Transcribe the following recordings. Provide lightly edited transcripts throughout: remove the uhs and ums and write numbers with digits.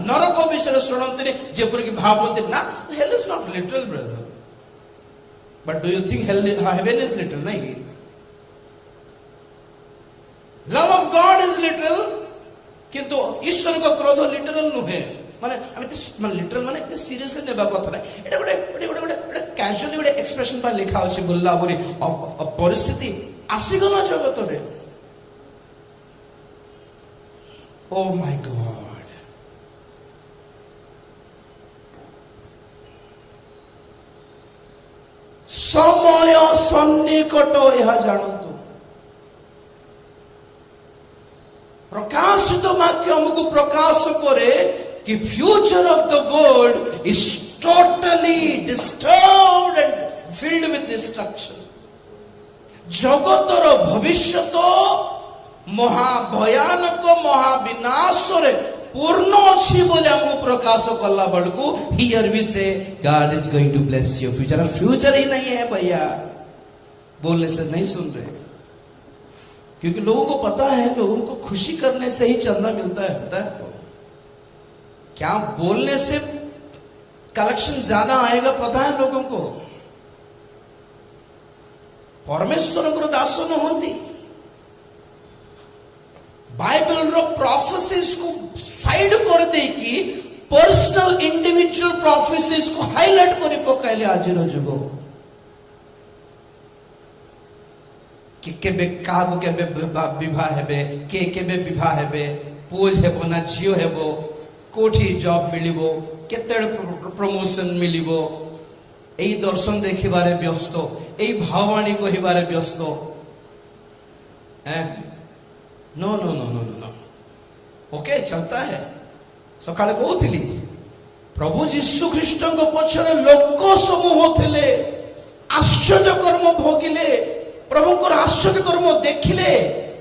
नरक विषय शुणती जेपर कि भावती ना hell is not literal brother but do you think heaven is literal नहीं love of God is literal किंतु ईश्वर को क्रोध लिटरल नुहे माने माने लिटरल माने सीरियसली नेबा कथा ना एटा गोटे कैजुअली गोटे एक्सप्रेशन बा लिखा अछि बोलला बोली परिस्थिति आसी गला जगत रे ओ माय गॉड समय सन्निकट यह जानतु प्रकाशित वाक्य हमको प्रकाश करे कि future of the world is totally disturbed and filled with destruction जगतर भविष्य महाभयानक महाविनाश रे पूर्ण अच्छी बोले हमको प्रकाश कला बड़को here we say God is going to bless your future और फ्यूचर ही नहीं है भैया बोलने से नहीं सुन रहे क्योंकि लोगों को पता है लोगों को खुशी करने से ही चंदा मिलता है पता है क्या बोलने से कलेक्शन ज्यादा आएगा पता है लोगों को परमेश्वर को दास न होती बाइबल रो प्रोफेसीज को साइड कर दे कि पर्सनल इंडिविजुअल प्रोफेसीज को हाईलाइट करी पकाइले आज रो जुग कि केबे कागो केबे विवाह हेबे केबे विवाह हेबे पूज हेबो ना झियो हेबो कोठी जॉब मिलिबो केते प्रमोशन मिलिबो एई दर्शन देखिबारे व्यस्त एई भाववाणी कहिबारे व्यस्त no no no no no okay चलता है सकाळे कहउथिली प्रभु यीशु ख्रीष्ट को पछरे लोक समूह थिले आश्चर्य कर्म भोगिले प्रभु को आश्चर्य कर्म देखिले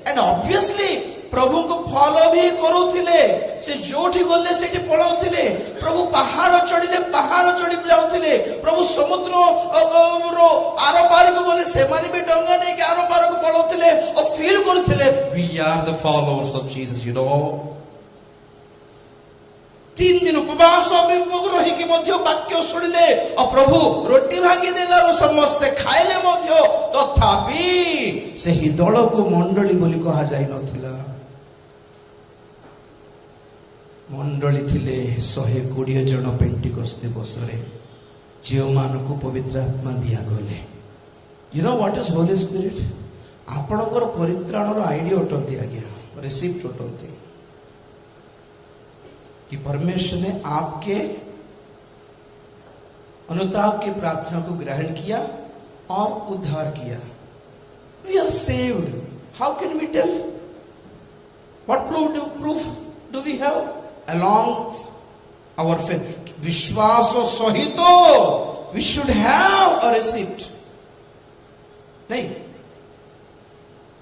एंड ऑब्वियसली प्रभु को फॉलो भी करूथिले से जोठी गले सेठी पळाउथिले प्रभु पहाड़ चढ़िले पहाड़ चढ़ी जाउथिले प्रभु समुद्र रो आरो पार को गले से माने भी डंगा नहीं के आरो पार को पळाउथिले और फील करथिले we are the followers of Jesus you know 3 दिन उपवास अभिमुख रही कि मध्य वाक्य सुनिले और प्रभु रोटी भागी देला समस्ते खाइले मध्य तथापि सही दल को मंडली बोली कहा जाय नथिला मंडली थिले 120 जन पेंटिकोस्ट दिवस रे जो मान को पवित्र आत्मा दिया गले you know what is Holi spirit आपणकर परित्राणर आईडी अटंती आज्ञा रिसीप्ट अटंती कि परमेश्वर ने आपके अनुताप की प्रार्थना को ग्रहण किया और उद्धार किया we are saved how can we tell what proof do we have along our faith विश्वास सहित we should have a receipt नहीं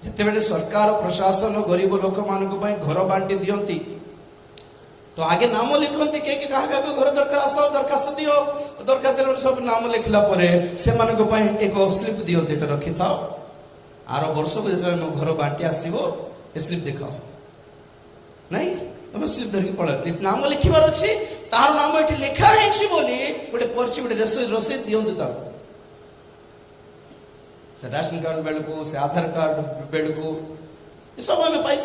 जते बेले सरकार प्रशासन गरीब लोक मान को घर बांटी दियंती तो आगे नाम लिखती के कहा घर दरकार आस दरखास्त दियो दरखास्त सब नाम लिखला परे से मान को एक स्लिप दियंती रखी था आर वर्ष को जब मो घर बांटी आसीबो स्लिप दिखाओ नहीं तुम स्लिप धरिक पड़ नाम लिखबार अच्छी तार नाम ये लिखा है बोली गोटे पर्ची गोटे रसीद दिंतु से राशन कार्ड बेलू से आधार कार्ड बेलू ये सब आम पाई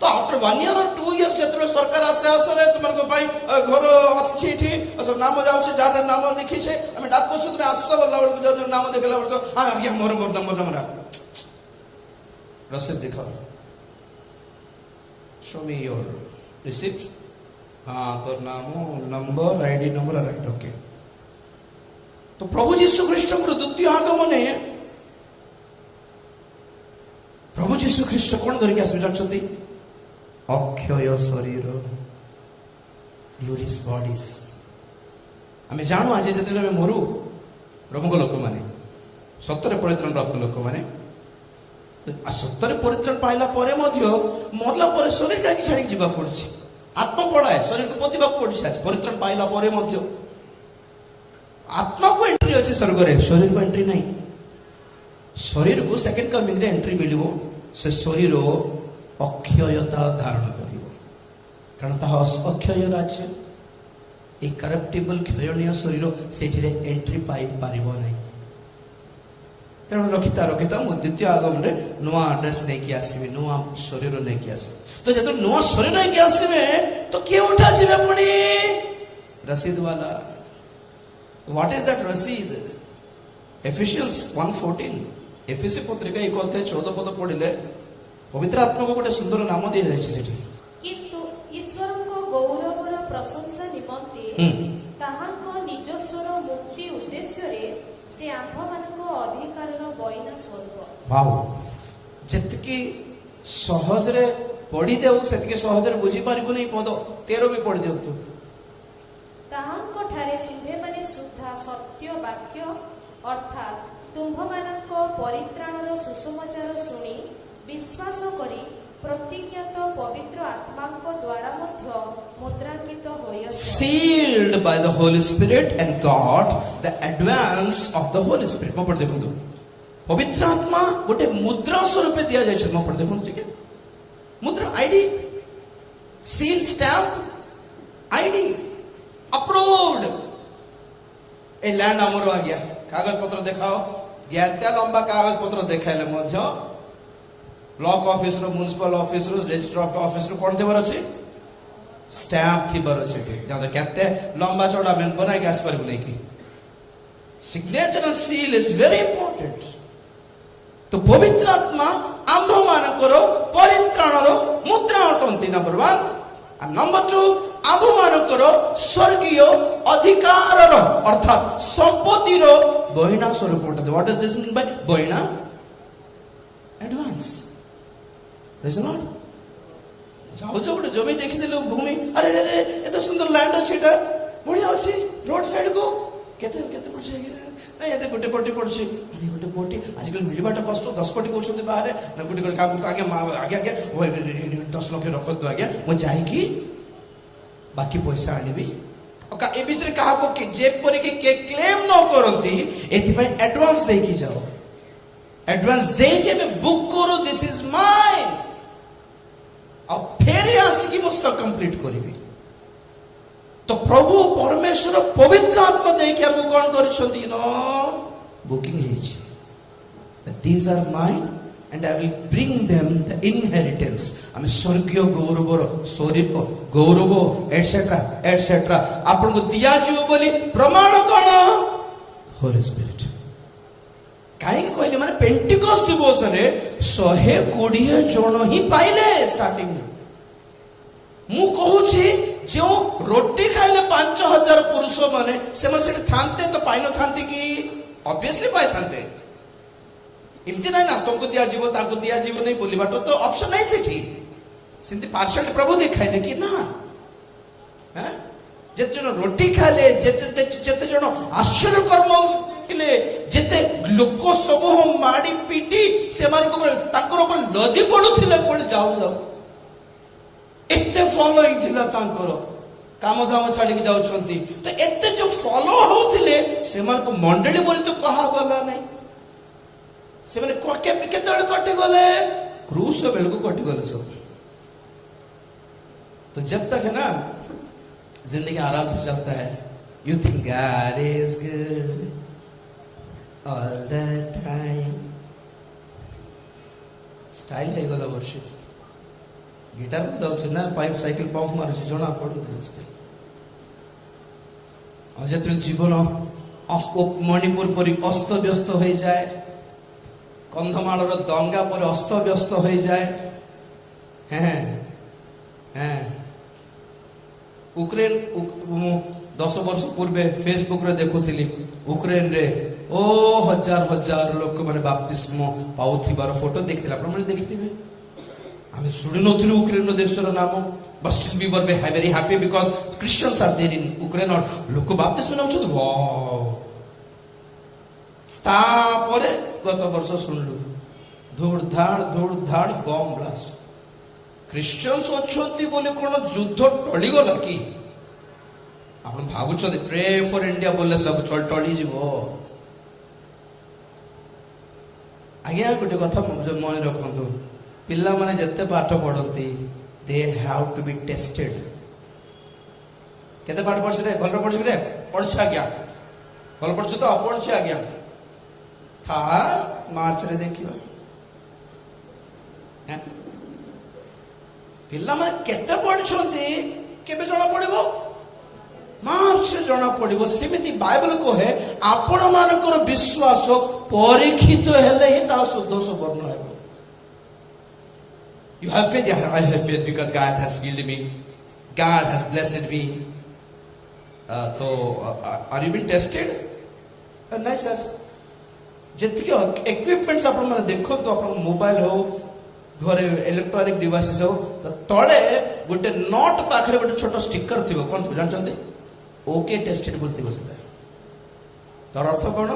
तो आफ्टर 1 year और 2 years जो सरकार आसे आसरे तुम घर आसी सब नाम जाऊे जार नाम लिखी है आम डाक तुम आस बोला बेलू नाम देखला बेलू हाँ आज्ञा मोर मोर नंबर रसीद दिखाओ show me your receipt हाँ तो नाम number ID number right okay तो प्रभु यीशु ख्रीष्ट द्वितीय आगमन प्रभु यीशु ख्रीष्ट कौन धरिक आस जानते अक्षय शरीर ग्लोरियस बॉडीज आम जानू आज जो मरु प्रमुख लोक मैंने सत्तर परित्राण प्राप्त लोक मैंने सत्तर परित्राण पाइला परे मरला पर शरीर टाइम छाड़ी जीवा पड़ी आत्मा पड़ाए शरीर को पोतिबा पड़ी परित्राण पाइला परे आत्मा को एंट्री अच्छे स्वर्ग रे शरीर को एंट्री नहीं शरीर को सेकंड कमिंग रे एंट्री मिलिबो से शरीर अक्षयता धारण करिवो କାରଣ ତାହା ଅକ୍ଷୟ ରାଜ୍ୟ। ଏ କରପ୍ଟିବଲ କ୍ଷୟଣୀୟ ଶରୀର ସେଠିରେ ଏଣ୍ଟ୍ରି ପାଇପାରିବ ନାହିଁ। ତେଣୁ ରଖିତା ମୁଁ ଦ୍ୱିତୀୟ ଆଗମନରେ ନୂଆ ଡ୍ରେସ୍ ନେଇକି ଆସିବି, ନୂଆ ଶରୀର ନେଇକି ଆସିବି। ତ ଯେତେବେଳେ ନୂଆ ଶରୀର ନେଇକି ଆସିବେ ତ କିଏ ଉଠା ଯିବେ ପୁଣି? ରସିଦ ବାଲା। What is that Rashid? Ephesians 1:14 ଏଫେସୀ ପତ୍ରିକା 1:14 ପଢିଲେ ପବିତ୍ର ଆତ୍ମାକୁ ଗୋଟେ ସୁନ୍ଦର ନାମ ଦିଆଯାଇଛି ସେଠି। କିନ୍ତୁ ଈଶ୍ୱରଙ୍କ ଗୌରବର ପ୍ରଶଂସା ନିମନ୍ତେ ତାହାଙ୍କ ନିଜସ୍ୱର ମୁକ୍ତି ଉଦ୍ଦେଶ୍ୟରେ ସେ ଆମ୍ଭମାନଙ୍କ ଅଧିକାରର ବଇନା ସ୍ୱରୂପ। ଭାବ ଯେତିକି ସହଜରେ ପଢିଦେଉ ସେତିକି ସହଜରେ ବୁଝିପାରିବୁନି। ପଦ 13 ବି ପଢି ଦିଅନ୍ତୁ। ତାହାଙ୍କ ଠାରେ ତୁମ୍ଭେମାନେ ସୁଦ୍ଧା ସତ୍ୟ ବାକ୍ୟ ଅର୍ଥାତ୍ ତୁମ୍ଭମାନଙ୍କ ପରିତ୍ରାଣର ସୁସମାଚାର ଶୁଣି ବିଶ୍ୱାସ କରି ପ୍ରତିଜ୍ଞାତ ପବିତ୍ର ଆତ୍ମାଙ୍କ ଦ୍ୱାରା ମଧ୍ୟ ମୁଦ୍ରାଙ୍କିତ ହୋଇଅଛ। Sealed by the Holy Spirit and got the advance of the Holy Spirit। ମୋ ପଢି ଦେଖନ୍ତୁ, ପବିତ୍ର ଆତ୍ମା ଗୋଟେ ମୁଦ୍ରା ସ୍ୱରୂପେ ଦିଆଯାଇଛି। ମୋ ପଢି ଦେଖନ୍ତୁ ଟିକେ, ମୁଦ୍ରା ID, seal, stamp, ID, approved. ए लैंड आमर आ गया, कागज पत्र देखाओ, एत लंबा कागज पत्र देखाइले मध्य ब्लॉक ऑफिस रो, म्युनिसिपल ऑफिस रो, रजिस्ट्रार ऑफिस रो कोन देवर अछि? स्टैम्प थिबर अछि। दादा केते लंबा चौड़ा में बनाई के आस पर नै की signature and seal is very important. तो पवित्र आत्मा आम्भ मानकर परित्राणर मुद्रा अटंती, नंबर 1। और नंबर 2, आम्भ मानकर स्वर्गीय अधिकारर अर्थात संपत्तिर बहिना स्वरूप। What is this mean by बहिना? एडवांस। जाओ गोटे जमी देखी भूमि, अरे अरे एत सुंदर लैंड अच्छी, बढ़िया अच्छी, रोड साइड को केते केते पड़छे ना, एते गोटे कोटी पड़छे, अरे गोटे कोटी आजकल मिलबाटा कष्ट। 10 कोटी कहउछन्ते बाहर ना, गोटे कोटी काम आगे आगे आगे 10 लाख रखतु आगे, मु जाई कि बाकी पैसा आनिबी। ए भीतर कहा को जेपरि कि के क्लेम न करंती, एथि पय एडवांस देकी जाओ। एडवांस देके मैं बुक करो, दिस इज माइन, और फिर आसिकी मुझसे कंप्लीट करिबी। तो प्रभु परमेश्वर पवित्र आत्मा देके आपको कौन करिसंती न booking हेछि, that these are mine and I will bring them the inheritance। आमे स्वर्गीय गौरवर शरीर गौरव एटसेट्रा एटसेट्रा आपन को दिया जीव बोली प्रमाण कोन? होली स्पिरिट। काहे कहले माने पेंटिकोस्ट दिवस रे 120 जण ही पाइले स्टार्टिंग में। मु कहूछि जो रोटी खाइले 5000 पुरुष माने से थांते तो पाइन थांते कि ऑब्वियसली पाई थांते। इमती ना ना तुमको दिया जीव ताको दिया जीव नहीं बोली बाटो तो ऑप्शन नहीं सेठी। सिंती पार्शियल प्रभु देखाइले कि ना, हैं जेते जण रोटी खाइले, जेते जण आश्चर्य कर्म किले, जेते लोक सब माडी पीटी से मान को ताकर ऊपर लदी पडुथिले कोन जाऊ जाऊ एते फॉलोइंग थिला तांकर काम धाम छाडी के जाउछंती। तो एते जो फॉलो होथिले से मान को मंडली बोली तो कहा गला नहीं, से माने केते कटि गले क्रूस बेल को कटि गले सब। तो जब तक है ना जिंदगी आराम से चलता है, you think God is good all the time. Style है गला वर्शिप, गिटार बजाउछ ना, पाइप साइकिल पंप मारुछ जणा पडु। और जब जीवन मणिपुर परी अस्त व्यस्त हो जाए, कंधमाल दंगा पर अस्त व्यस्त हो जाए, हैं हैं यूक्रेन 10 वर्ष पूर्वे फेसबुक रे देखुथिली यूक्रेन रे ओ हजार हजार लोक माने बाप्तिस्म पाउथिबार फोटो देखिला। आपण माने देखिथिबे, आमे सुनि नथिलु यूक्रेन देशर नाम, but still we were very happy because Christians are there in Ukraine और लोक बाप्तिस्म नउछथि। वाओ। तापरे गत वर्ष सुनलु धूड़ धाड़ बम ब्लास्ट। क्रिश्चियंस अच्छी बोले कौन युद्ध टली गला कि? आप भावुं प्रे फॉर इंडिया बोले सब टली जीव। आज्ञा गोटे कथा मन रखु, पिला माने जत्ते पाठ पढ़ती they have to be tested. केते पाठ पढ़छ रे भल पढ़छ रे पढ़छ आज्ञा भल पढ़छ तो पढ़छ आज्ञा था मार्च रे देखिबा हैं पिल्ला माने केते पढ़छंती केबे जणा पड़िबो मार्च रे जणा पड़िबो सेमिति बाइबल को है आपण मानकर विश्वास परीक्षित हेले ही ता शुद्ध सुवर्ण हेबो You have faith? Yeah, I have faith because God has healed me. God has blessed me. So, are you being tested? नहीं सर. जितके equipments आपण माने देखो तो आपण मोबाइल हो घरे इलेक्ट्रॉनिक डिवाइसेस हो तो तळे गोटे नॉट पाखरे गोटे छोटो स्टिकर थिबो कोन थिबो जानचंते ओके टेस्टेड बोलथिबो सेटा तार अर्थ कोन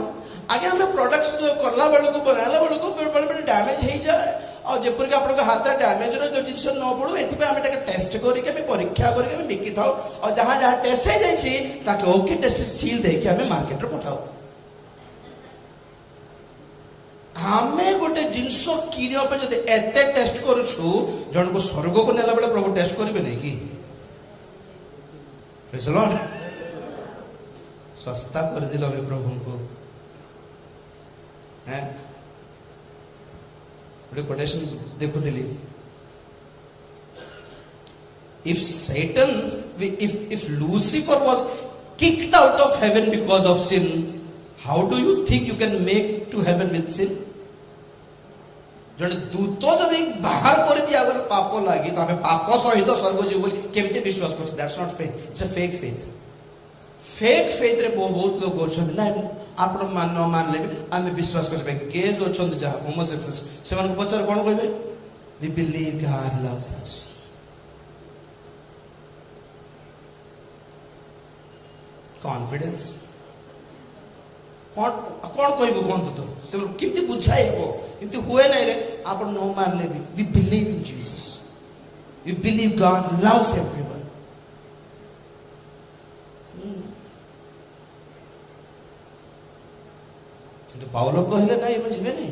आगे हम प्रोडक्ट्स करला बेल को बनाला बेल को बड़े डैमेज हे जाए और जेपर के आपन हाथ डैमेज रो जो जिंस न पड़ो एथि पे हम एटा टेस्ट करी के परीक्षा करी के बिकी थाओ और जहां जहां टेस्ट हे जाई छी ताके ओके टेस्ट सील दे के हमें मार्केट रे पठाओ हमें गोटे जिंस किनियो पे जदि एते टेस्ट करूछु जन को स्वर्ग को नेला बेले प्रभु टेस्ट करिवे नै की प्रेज लॉर्ड सस्ता कर दिलो में प्रभु को हैं बड़े कोटेशन देखो दिली if Satan if Lucifer was kicked out of heaven because of sin how do you think you can make to heaven with sin जने दूतो जदि बाहर कर दिया अगर पाप लागी तो हमें पाप सहित स्वर्ग जीव बोली केमिते विश्वास करछ that's not faith it's a fake faith रे बहुत लोग होछन ना आपण मान न मान लेबे आमे विश्वास करछ केज होछन जहा होमोसेक्सुअल्स सेमान को पचार कोन कहबे we believe God loves us confidence कौन कहबो कोन तो से किमती बुझाइबो किंतु हुए नै रे आपण न मान लेबे we believe in Jesus we believe God loves everyone तो पाउलो कहले ना ये बुझबे नहीं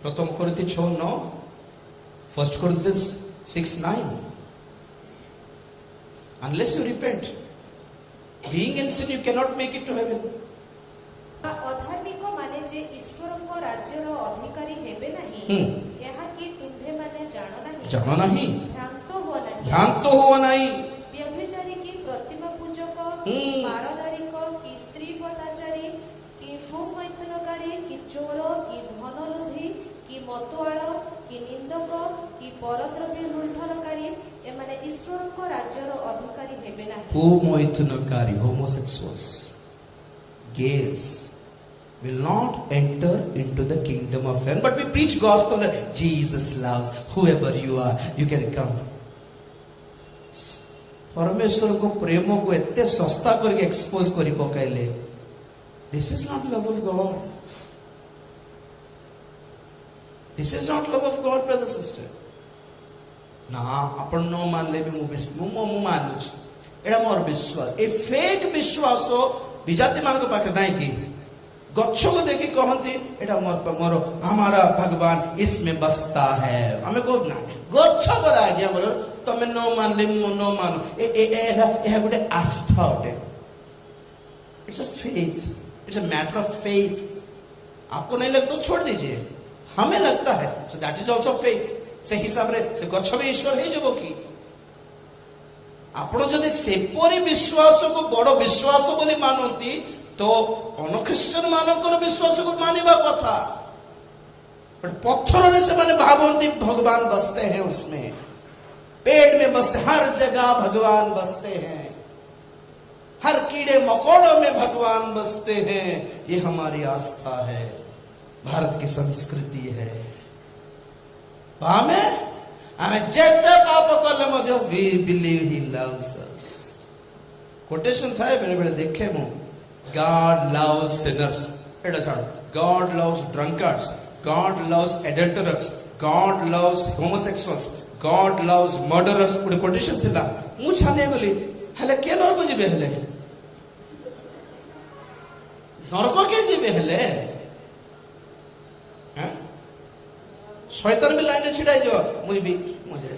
प्रथम कोरिन्थी 6:9 1 Corinthians 6:9 unless you repent being in sin you cannot make it to heaven अधार्मिक माने जे ईश्वर को राज्य रो अधिकारी हेबे नहीं यहा कि तुम्भे माने जानो नहीं भ्रांत हो नहीं व्यभिचारी की प्रतिमा पूजक मारदारिक की स्त्री पदाचारी कि भूमैथुनकारी कि चोर कि धनलोभी कि मतुआळ कि निंदक कि परद्रव्य लुण्ठनकारी ए माने ईश्वर को राज्य रो अधिकारी हेबे नाही भूमैथुनकारी homosexuals gays will not enter into the kingdom of heaven but we preach gospel that Jesus loves whoever you are you can come परमेश्वर को प्रेम को एते सस्ता करके एक्सपोज करी पकाइले this is not love of God this is not love of God brother sister ना अपन no मान ले भी मु मानु एडा मोर विश्वास ए फेक विश्वास विजाति मान को पाखे नहीं की गच्छ को देखि कहंती एटा मोर हमारा भगवान इसमें बसता है हमें को ना गच्छ पर आ गया बोलो तमे नो मान ले नो मानो ए गुटे आस्था होते it's a faith it's a matter of faith आपको नहीं लगता तो छोड़ दीजिए हमें लगता है so that is also faith से हिसाब रे से गच्छ भी ईश्वर है जबो की आपण जदि सेपरी विश्वास को बड़ विश्वास बोली मानती तो अनख्रिस्टियन मानकर विश्वास को मानिबा कथा बट पत्थर रे से माने भावंती भगवान बसते हैं उसमें पेड़ में बसते हर जगह भगवान बसते हैं हर कीड़े मकोड़ों में भगवान बसते हैं ये हमारी आस्था है भारत की संस्कृति है हमें जेते पाप करले मध्य we believe he loves us quotation थाए बेले बेले देखे मु God loves sinners एटा छाड़ God loves drunkards God loves adulterers God loves homosexuals God loves murderers पुरे कोटेशन थिला मु छाने गली हले के नरक जिबे हले नरक के जिबे हले हैं शैतान भी लाइन छिड़ाई जो मुई भी मुझे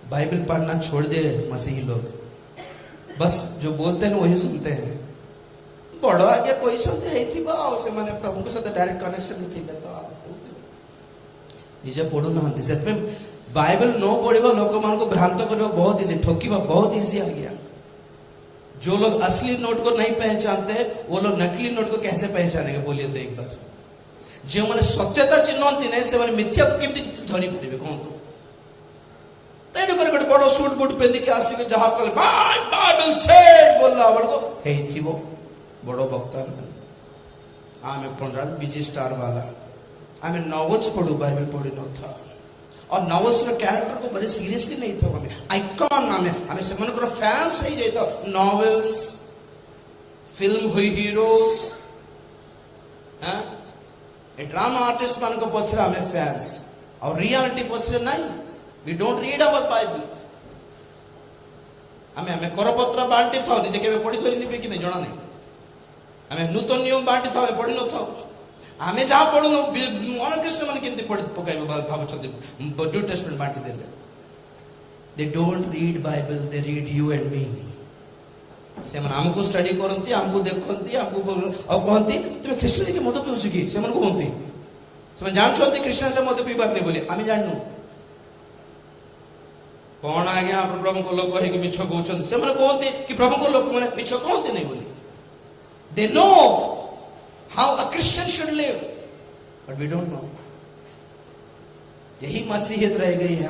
बाइबल पढ़ना छोड़ दे मसीही लोग, बस जो बोलते हैं वही सुनते हैं। बड़ आगे कोई से माने प्रभु के साथ डायरेक्ट कनेक्शन नहीं थी तो निजे पढ़ू ना से बाइबल न पढ़ा लोक मान को भ्रांत करवा बहुत इजी, ठोकीबा बहुत इजी आ गया। जो लोग असली नोट को नहीं पहचानते वो लोग नकली नोट को कैसे पहचानेंगे बोलिए तो एक बार। जो मैंने सत्यता चिन्हती नहीं से मैंने मिथ्या को केमती धरी पारे कहतु तेणुक गोटे बड़ सुट बुट पिंधिक आसिक जहाँ कले बाइबल सेज बोलला बड़को हेइथिबो बड़ वक्ता आमे कोन बिजी स्टार वाला आमे नॉवेल्स पढ़ू बाइबल पढ़ी न था और नॉवेल्स रो कैरेक्टर को बड़े सीरियसली नहीं था। हमें आइकन हमें से मन को फैंस ही जाता नॉवेल्स फिल्म हुई हीरोज हां ए ड्रामा आर्टिस्ट मान को पछरा हमें फैंस और रियलिटी पछरे नहीं। We don't read our Bible. हमें करपत्र बांटी था निजे केबे पढ़ी थोरी निबे कि नहीं जणा नहीं। हमें नूतन नियम बांटी था पढ़ी न था। आमे जहाँ पढ़ू मन ख्रीष्ट मान केमती पढ़ी पकाइबो भाबुछथि न्यू टेस्टमेंट बांटी देले। They don't read Bible, they read you and me. से मन हमको स्टडी करंती, हमको देखंती, हमको और कहंती तुम ख्रीष्टियन के मद पिउछ कि से मन कहंती से मन जानछंती ख्रीष्टियन के मद पिबाक नहीं बोली आमी जाननु कौन आ गया प्रभु को लोग कहे कि मिछ कहउछन से मन कहंती कि प्रभु को लोग माने मिछ कहंती नहीं बोली। They know how a Christian should live, but we don't know. यही मसीहियत रह गई है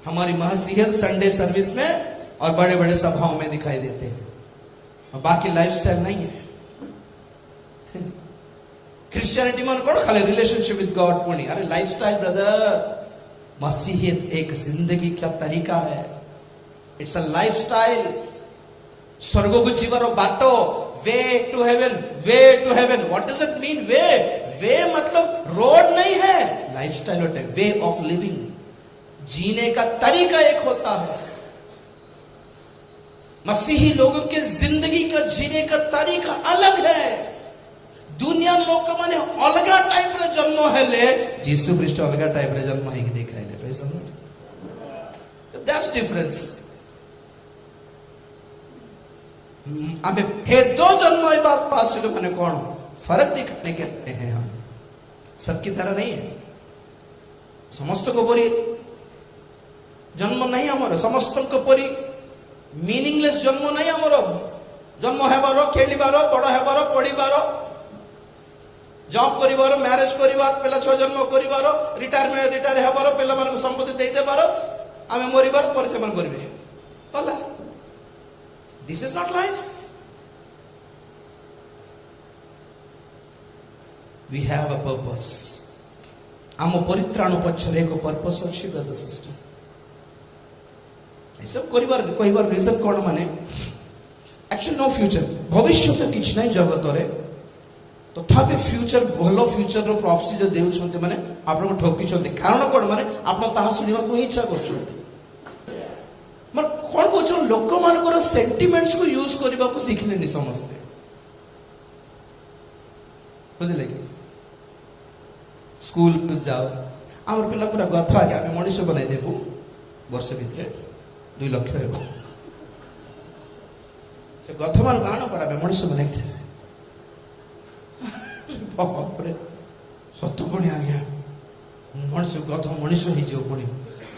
हमारी मसीहियत संडे सर्विस में और बड़े बड़े सभाओं में दिखाई देते हैं और बाकी लाइफस्टाइल नहीं है। क्रिश्चियनिटी में कौन खाली रिलेशनशिप विद गॉड पुणी अरे लाइफस्टाइल ब्रदर। मसीहियत एक जिंदगी का तरीका है। It's a lifestyle. स्वर्ग को जीवार बाटो way to heaven, way to heaven. What does it mean way? Way मतलब रोड नहीं है, लाइफस्टाइल होता है, वे ऑफ लिविंग। जीने का तरीका एक होता है। मसीही लोगों के जिंदगी का जीने का तरीका अलग है। दुनिया लोक माने अलगा टाइप रे जन्म हेले जीसु ख्रीष्ट अलगा टाइप रे जन्म है कि देखाइले दैट्स डिफरेंस। हमें दो जन्म पास माने कौन फर्क दिखाने के हैं। हम सबकी तरह नहीं है। समस्त को परी जन्म नहीं हमारे, समस्त को परी मीनिंगलेस जन्म नहीं हमार। जन्म हेबार, खेलिबार, बड़ हेबार, पढ़िबार, जॉब करिबार, मैरिज करिबार, पिला छुआ जन्म करिबार, रिटायर हेबार, पिला मान को संपत्ति दे देबार, आमे मरिबार पर से मन करिबे भला। This is not life. We have a purpose. आम परित्राण पक्षरे एक पर्पस अच्छी ब्रदर सिस्टर। सब करिबार कहिबार रीजन कोन माने एक्चुअली नो फ्यूचर। भविष्य तो किछ नहीं जगत रे तथापि फ्यूचर भलो फ्यूचर रो प्रॉफिसी जो देउ छथि माने आपन को ठोकी छथि। कारण कोन माने आपन ताहा सुनिबा को इच्छा कर छथि। मर कोन को छ लोक मान को सेंटिमेंट्स को यूज करिबा को सिखले नि समझते बुझले कि स्कूल को जाओ आमर पिला पूरा गथा आगे आमे मनुष्य बनाई देबु वर्ष भितरे 2 लाख हेबो से गथा मान गानो पर आमे मनुष्य बनाई थे। बाप रे सत्य पुणी आ गया मनुष्य गथा मनुष्य ही जो पुणी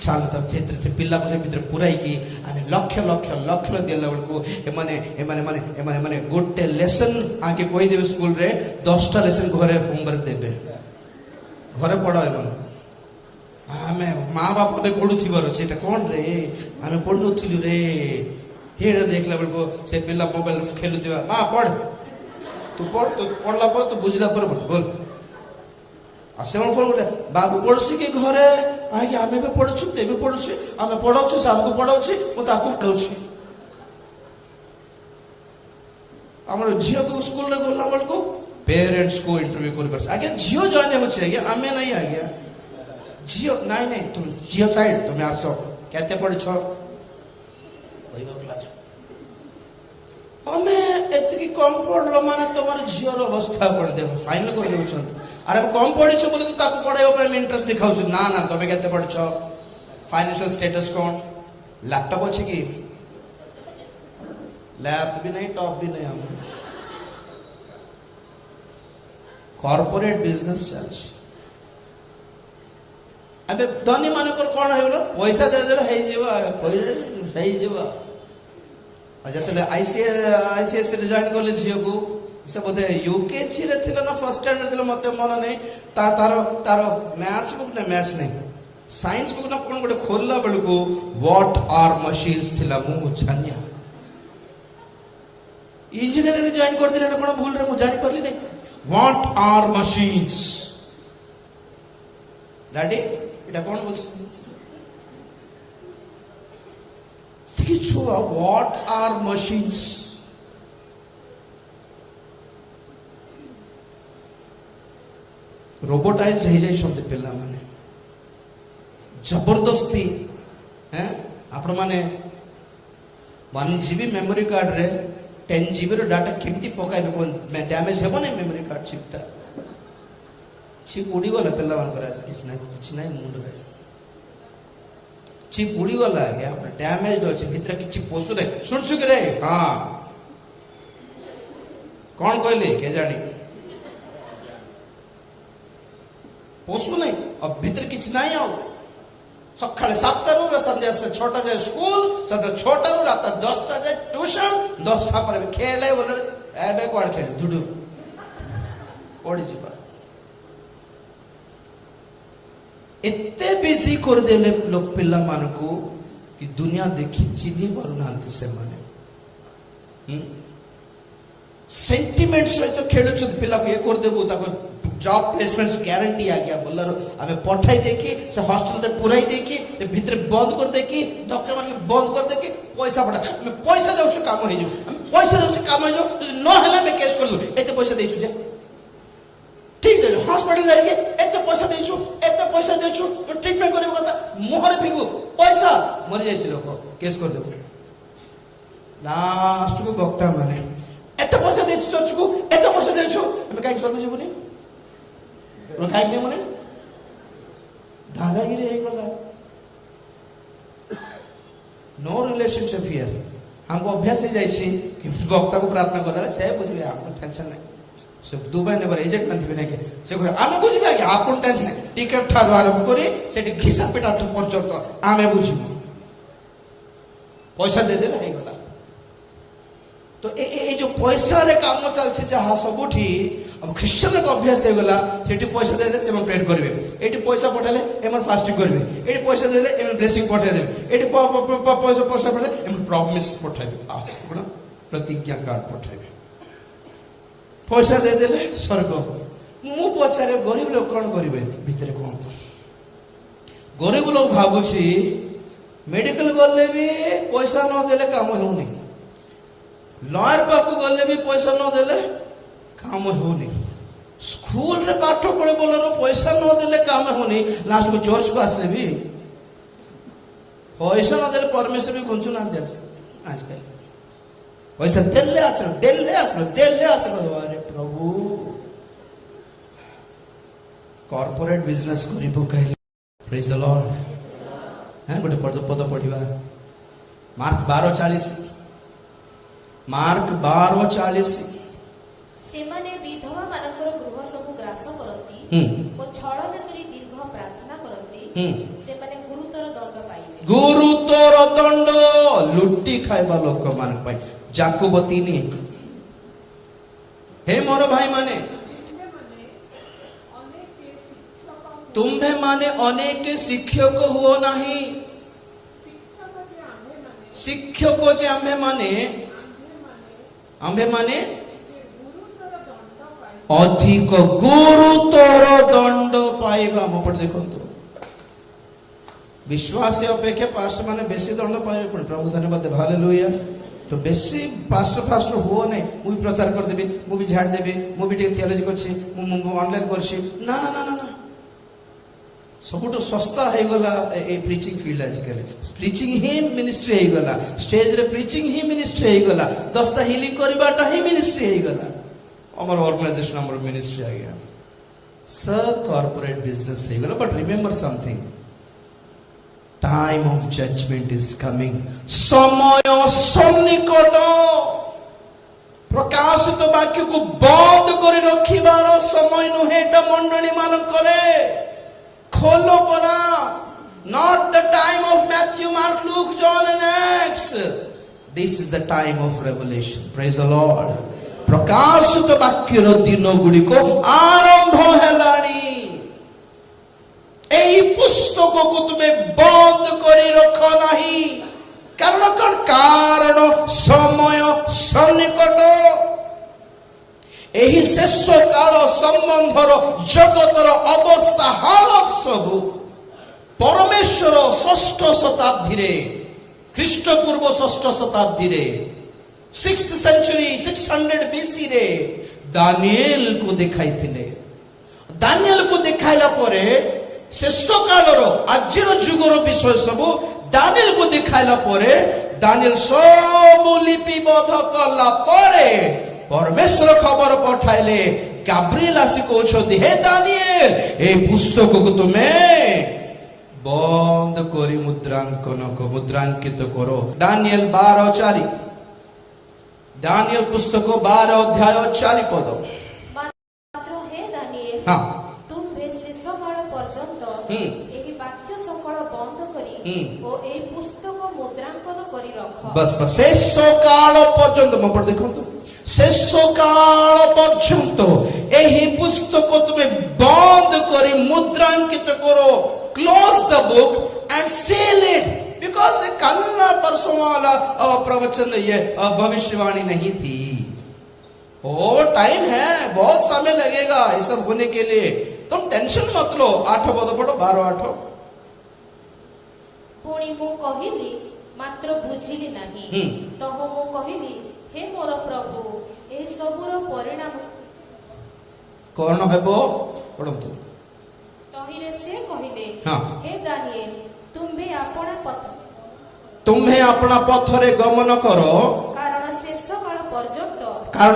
चाल तब क्षेत्र से पिल्ला को से भीतर पुराई की आमे लक्ष लक्ष लक्ष देला बळको ए माने गोटे लेसन आके कोई देबे स्कूल रे 10टा लेसन घरे होमवर्क देबे घरे पढ़ा एमन आमे माँ बाप ने पढ़ु थिबार सेटा कोन रे आमे पढ़नु थिलु रे हेड देखला बळको से पिल्ला मोबाइल खेलु थिबा माँ पढ़ तू पढ़ला पर तू बुझला पर बोल आसे मन फोन करते बाबू पढ़सी के घरे आगे आमे भी पढ़छु ते भी पढ़छु आमे पढ़ाउछु से हमको पढ़ाउछि मु ताकू पढ़ाउछि। हमर झियो को स्कूल रे गला बळको पेरेंट्स को इंटरव्यू कर परस आगे झियो जॉइन हो छै आगे आमे नहीं आ गया झियो नहीं तुम झियो साइड तुम आसो केते पढ़छ कोई बकला हमें एतकी कम पढ़लो माने तोमर झियो रो अवस्था पड़ दे फाइनल कर देउ छन। अरे कम पढ़िछ बोले तो ताको पढ़ाइबो पे इंटरेस्ट दिखाउ छ ना ना तमे केते पढ़छ फाइनेंशियल स्टेटस कौन, लैपटॉप अच्छी की, लैप भी नहीं, टॉप भी नहीं, हम कॉर्पोरेट बिजनेस चलछि। अबे धनी मानकर कौन है, पैसा दे देला है जीवा, पैसा सही जीवा। जब आईसीएस जॉइन कले झील को से बोधे यूकेजी रे थिला ना फर्स्ट स्टैंडर्ड थिला, मते मन नहीं, तार मैथ्स बुक ना, मैथ्स नहीं, साइंस बुक ना कौन गोटे खोलला बेलको व्हाट आर मशीन्स थिला, मु छानिया इंजीनियरिंग जॉइन कर दिले कौन भूल रे, मु जानि परली नहीं, व्हाट आर मशीन्स। डैडी एटा कौन बोल कि छुआ, व्हाट आर मशीन्स। रोबोटाइज हो जाइछन्ते पिला माने, जबरदस्ती हैं आपण माने 1 GB मेमोरी कार्ड रे 10 GB रो डाटा केमती पकाइबे, कोन डैमेज हेबो नै मेमोरी कार्ड चिपटा, चिप उड़ी वाला पिला मान करा किछ नै मुंड रे, चिप उड़ी वाला है, आप डैमेज अछि भीतर कि चिप पोसु रे, सुन सुक रे, हां कौन कहले के जानी, पोसु नहीं, अब भीतर किछ नहीं आओ, सकाळे 7 ରୁ संध्या 6टा जाए स्कूल, संध्या 6टा ରୁ रात 10टा जाए ट्यूशन, 10टा पर खेले बोले एबे कोड खेल दुडू ओडी जीवा, एते बिजी कर देले लोग पिला मान को कि दुनिया देखी चिन्ही पारु नांती से माने, सेंटिमेंट सहित खेलु छ पिला को ये कर देबो, ताको जॉब प्लेसमेंट्स गारंटी आ गया बोलर, हमें पठाई देकी से हॉस्टल रे पुराई देकी भीतर बंद कर देकी, धक्का मार के बंद कर देकी, पैसा पठा, मैं पैसा देउ छ काम हो जो, हम पैसा देउ छ काम हो जो, न हला मैं केस कर दू, एते पैसा देछु जे ठीक है, हॉस्पिटल जाएंगे एते पैसा देछु, एते पैसा देछु, ट्रीटमेंट करबो कता मोहरे फिगु पैसा मर जाइछ लोक, केस कर देबो। लास्ट को भक्ता माने एते पैसा देछु चर्च को, एते पैसा देछु, हम काई करबो जेबुनी, रो काई ने मने दादागिरी है गला, नो रिलेशनशिप हियर। हमको अभ्यास हो जाइछि कि भक्ता को प्रार्थना करला से बुझबे, हमको टेंशन नहीं, से दुबई ने बरे एजेंट मानथिबे नै के से को आमे बुझबे कि आपन टेंशन नै, टिकट ठारो आरंभ करी सेठी घिसा पेटा पर्यंत आमे बुझिबो, पैसा दे देला हे गला। तो ए जो पैसा रे काम चलছে जहा सबुठी, अब ख्रिश्चन को अभ्यास हो गला, सेठी पैसा दे दे से मन प्रेयर करबे, एठी पैसा पठाले एमन फास्टिंग करबे, एठी पैसा देले एमन ब्लेसिंग पठाय देबे, एठी पैसा पठाले एमन प्रॉमिस पठाय देबे, आस कोना प्रतिज्ञा कार्ड पठाइबे, पैसा दे देले स्वर्ग। मु पछारे गरीब लोग कोन करिवे भीतर कोन, तो गरीब लोग भाबुछि मेडिकल गले भी पैसा न देले काम होउनी, लॉयर पाक गले भी पैसा न देले काम होउनी, स्कूल रे पाठ पढे बोलरो पैसा न देले काम होउनी, लास्ट को चर्च को आसले भी पैसा न देले परमेश्वर भी गुंचु ना दे आजकल, पैसा देले आसले, अरे प्रभु कॉर्पोरेट बिजनेस करिबो कहले, प्रेज द लॉर्ड। हैं गोटे पद पढ़िबा मार्क 12:40, मार्क 12:40, सेमाने विधवा मानकर गृह सब ग्रास करती ओ छळन करी दीर्घ प्रार्थना करती, सेमाने गुरुतर दंड पाइबे, गुरुतर दंड लुटी खाइबा लोक मान पाइ। जाकूब 3:1, हे मोर भाई माने तुम्हें माने अनेक शिक्षक हुओ नहीं, शिक्षक जे आम्हे माने अधिक गुरुतर दंड पाइबा। मो पर देखंतु विश्वास अपेक्षा पास्टर माने बेसी दंड पाइबे, प्रभु धन्यवाद, हालेलुया। तो बेसी पास्टर हुओ नहीं, मु भी प्रचार कर देबे, मु भी झाड़ देबे, मु भी थियोलॉजी करछि, मु ऑनलाइन करछि, ना ना ना ना, सबुठ सस्ता है गला ए प्रीचिंग फील्ड आजकल, प्रीचिंग ही मिनिस्ट्री है गला, स्टेज रे प्रीचिंग ही मिनिस्ट्री है गला, 10टा हीलिंग करबाटा ही मिनिस्ट्री है गला, हमर ऑर्गेनाइजेशन हमर मिनिस्ट्री आ गया, सब कॉर्पोरेट बिजनेस है गला। But remember something, Time of judgment is coming. ସମୟ ସନ୍ନିକଟ। ପ୍ରକାଶିତ ବାକ୍ୟକୁ ବନ୍ଦ କରି ରଖିବାର ସମୟ ନୁହେଁ ଏଟା ମଣ୍ଡଳୀ ମାନଙ୍କରେ। ଖୋଲ ପରା। Not the time of Matthew, Mark, Luke, John and Acts. This is the time of revelation. Praise the Lord. ପ୍ରକାଶିତ ବାକ୍ୟର ଦିନ ଗୁଡ଼ିକ ଆରମ୍ଭ ହେଲାଣି। ଏହି ପୁସ୍ତକକୁ ତୁମେ ବନ୍ଦ କରି ରଖ ନାହିଁ। କାରଣ କଣ? କାରଣ ସମୟ ସନ୍ନିକଟ। ଏହି ଶେଷ କାଳ ସମ୍ବନ୍ଧର ଜଗତର ଅବସ୍ଥା ହାଲତ ସବୁ ପରମେଶ୍ୱର ଷଷ୍ଠ ଶତାବ୍ଦୀରେ, ଖ୍ରୀଷ୍ଟପୂର୍ବ ଷଷ୍ଠ ଶତାବ୍ଦୀରେ 6th century 600 BC ରେ ଦାନିଏଲକୁ ଦେଖାଇଥିଲେ। ଦାନିଏଲକୁ ଦେଖାଇଲା ପରେ ଶେଷ କାଳର ଆଜିର ଯୁଗର ବିଷୟ ସବୁ ଦାନିଏଲକୁ ଦେଖାଇଲା ପରେ ଦାନିଏଲ ସବୁ ଲିପିବଦ୍ଧ କଲା ପରେ ପରମେଶ୍ୱର ଖବର ପଠାଇଲେ। ଗାବ୍ରିଏଲ ଆସି କହୁଛନ୍ତି, ହେ ଦାନିଏଲ, এই ପୁସ୍ତକକୁ ତୁମେ ବନ୍ଦ କରି ମୁଦ୍ରାଙ୍କିତ କର। ଦାନିଏଲ 12:4। ଦାନିଏଲ ପୁସ୍ତକ 12 ଅଧ୍ୟାୟ 4 ପଦ। ମାତ୍ର ହେ ଦାନିଏଲ, ହଁ, ତୁମ୍ଭେ ଶେଷ କାଳ ପର୍ଯ୍ୟନ୍ତ ଏହି ବାକ୍ୟ ସକଳ ବନ୍ଦ କରି ଓ ଏହି ପୁସ୍ତକ ମୁଦ୍ରାଙ୍କନ କରି ରଖ। ବସ୍ ଶେଷ କାଳ ପର୍ଯ୍ୟନ୍ତ। ମୋ ପଟେ ଦେଖନ୍ତୁ, ଶେଷ କାଳ ପର୍ଯ୍ୟନ୍ତ ଏହି ପୁସ୍ତକ ତୁମେ ବନ୍ଦ କରି ମୁଦ୍ରାଙ୍କିତ କର। Close the book and seal it, because कल परसों वाला प्रवचन ये भविष्यवाणी नहीं थी। ओ टाइम है, बहुत समय लगेगा ये सब होने के लिए। तुम टेंशन मत लो। 8 पद पढ़ो, 12:8। पुणी मु कहिली मात्र बुझिली नाही। तह मु कहिली, हे मोर प्रभु, ए सबुर परिणाम कौन हेबो? पढ़ନ୍ତୁ। तहिरे से कहिले, हाँ। हे दानिएल, तुम्भे अपना पथरे गमन करो। कारण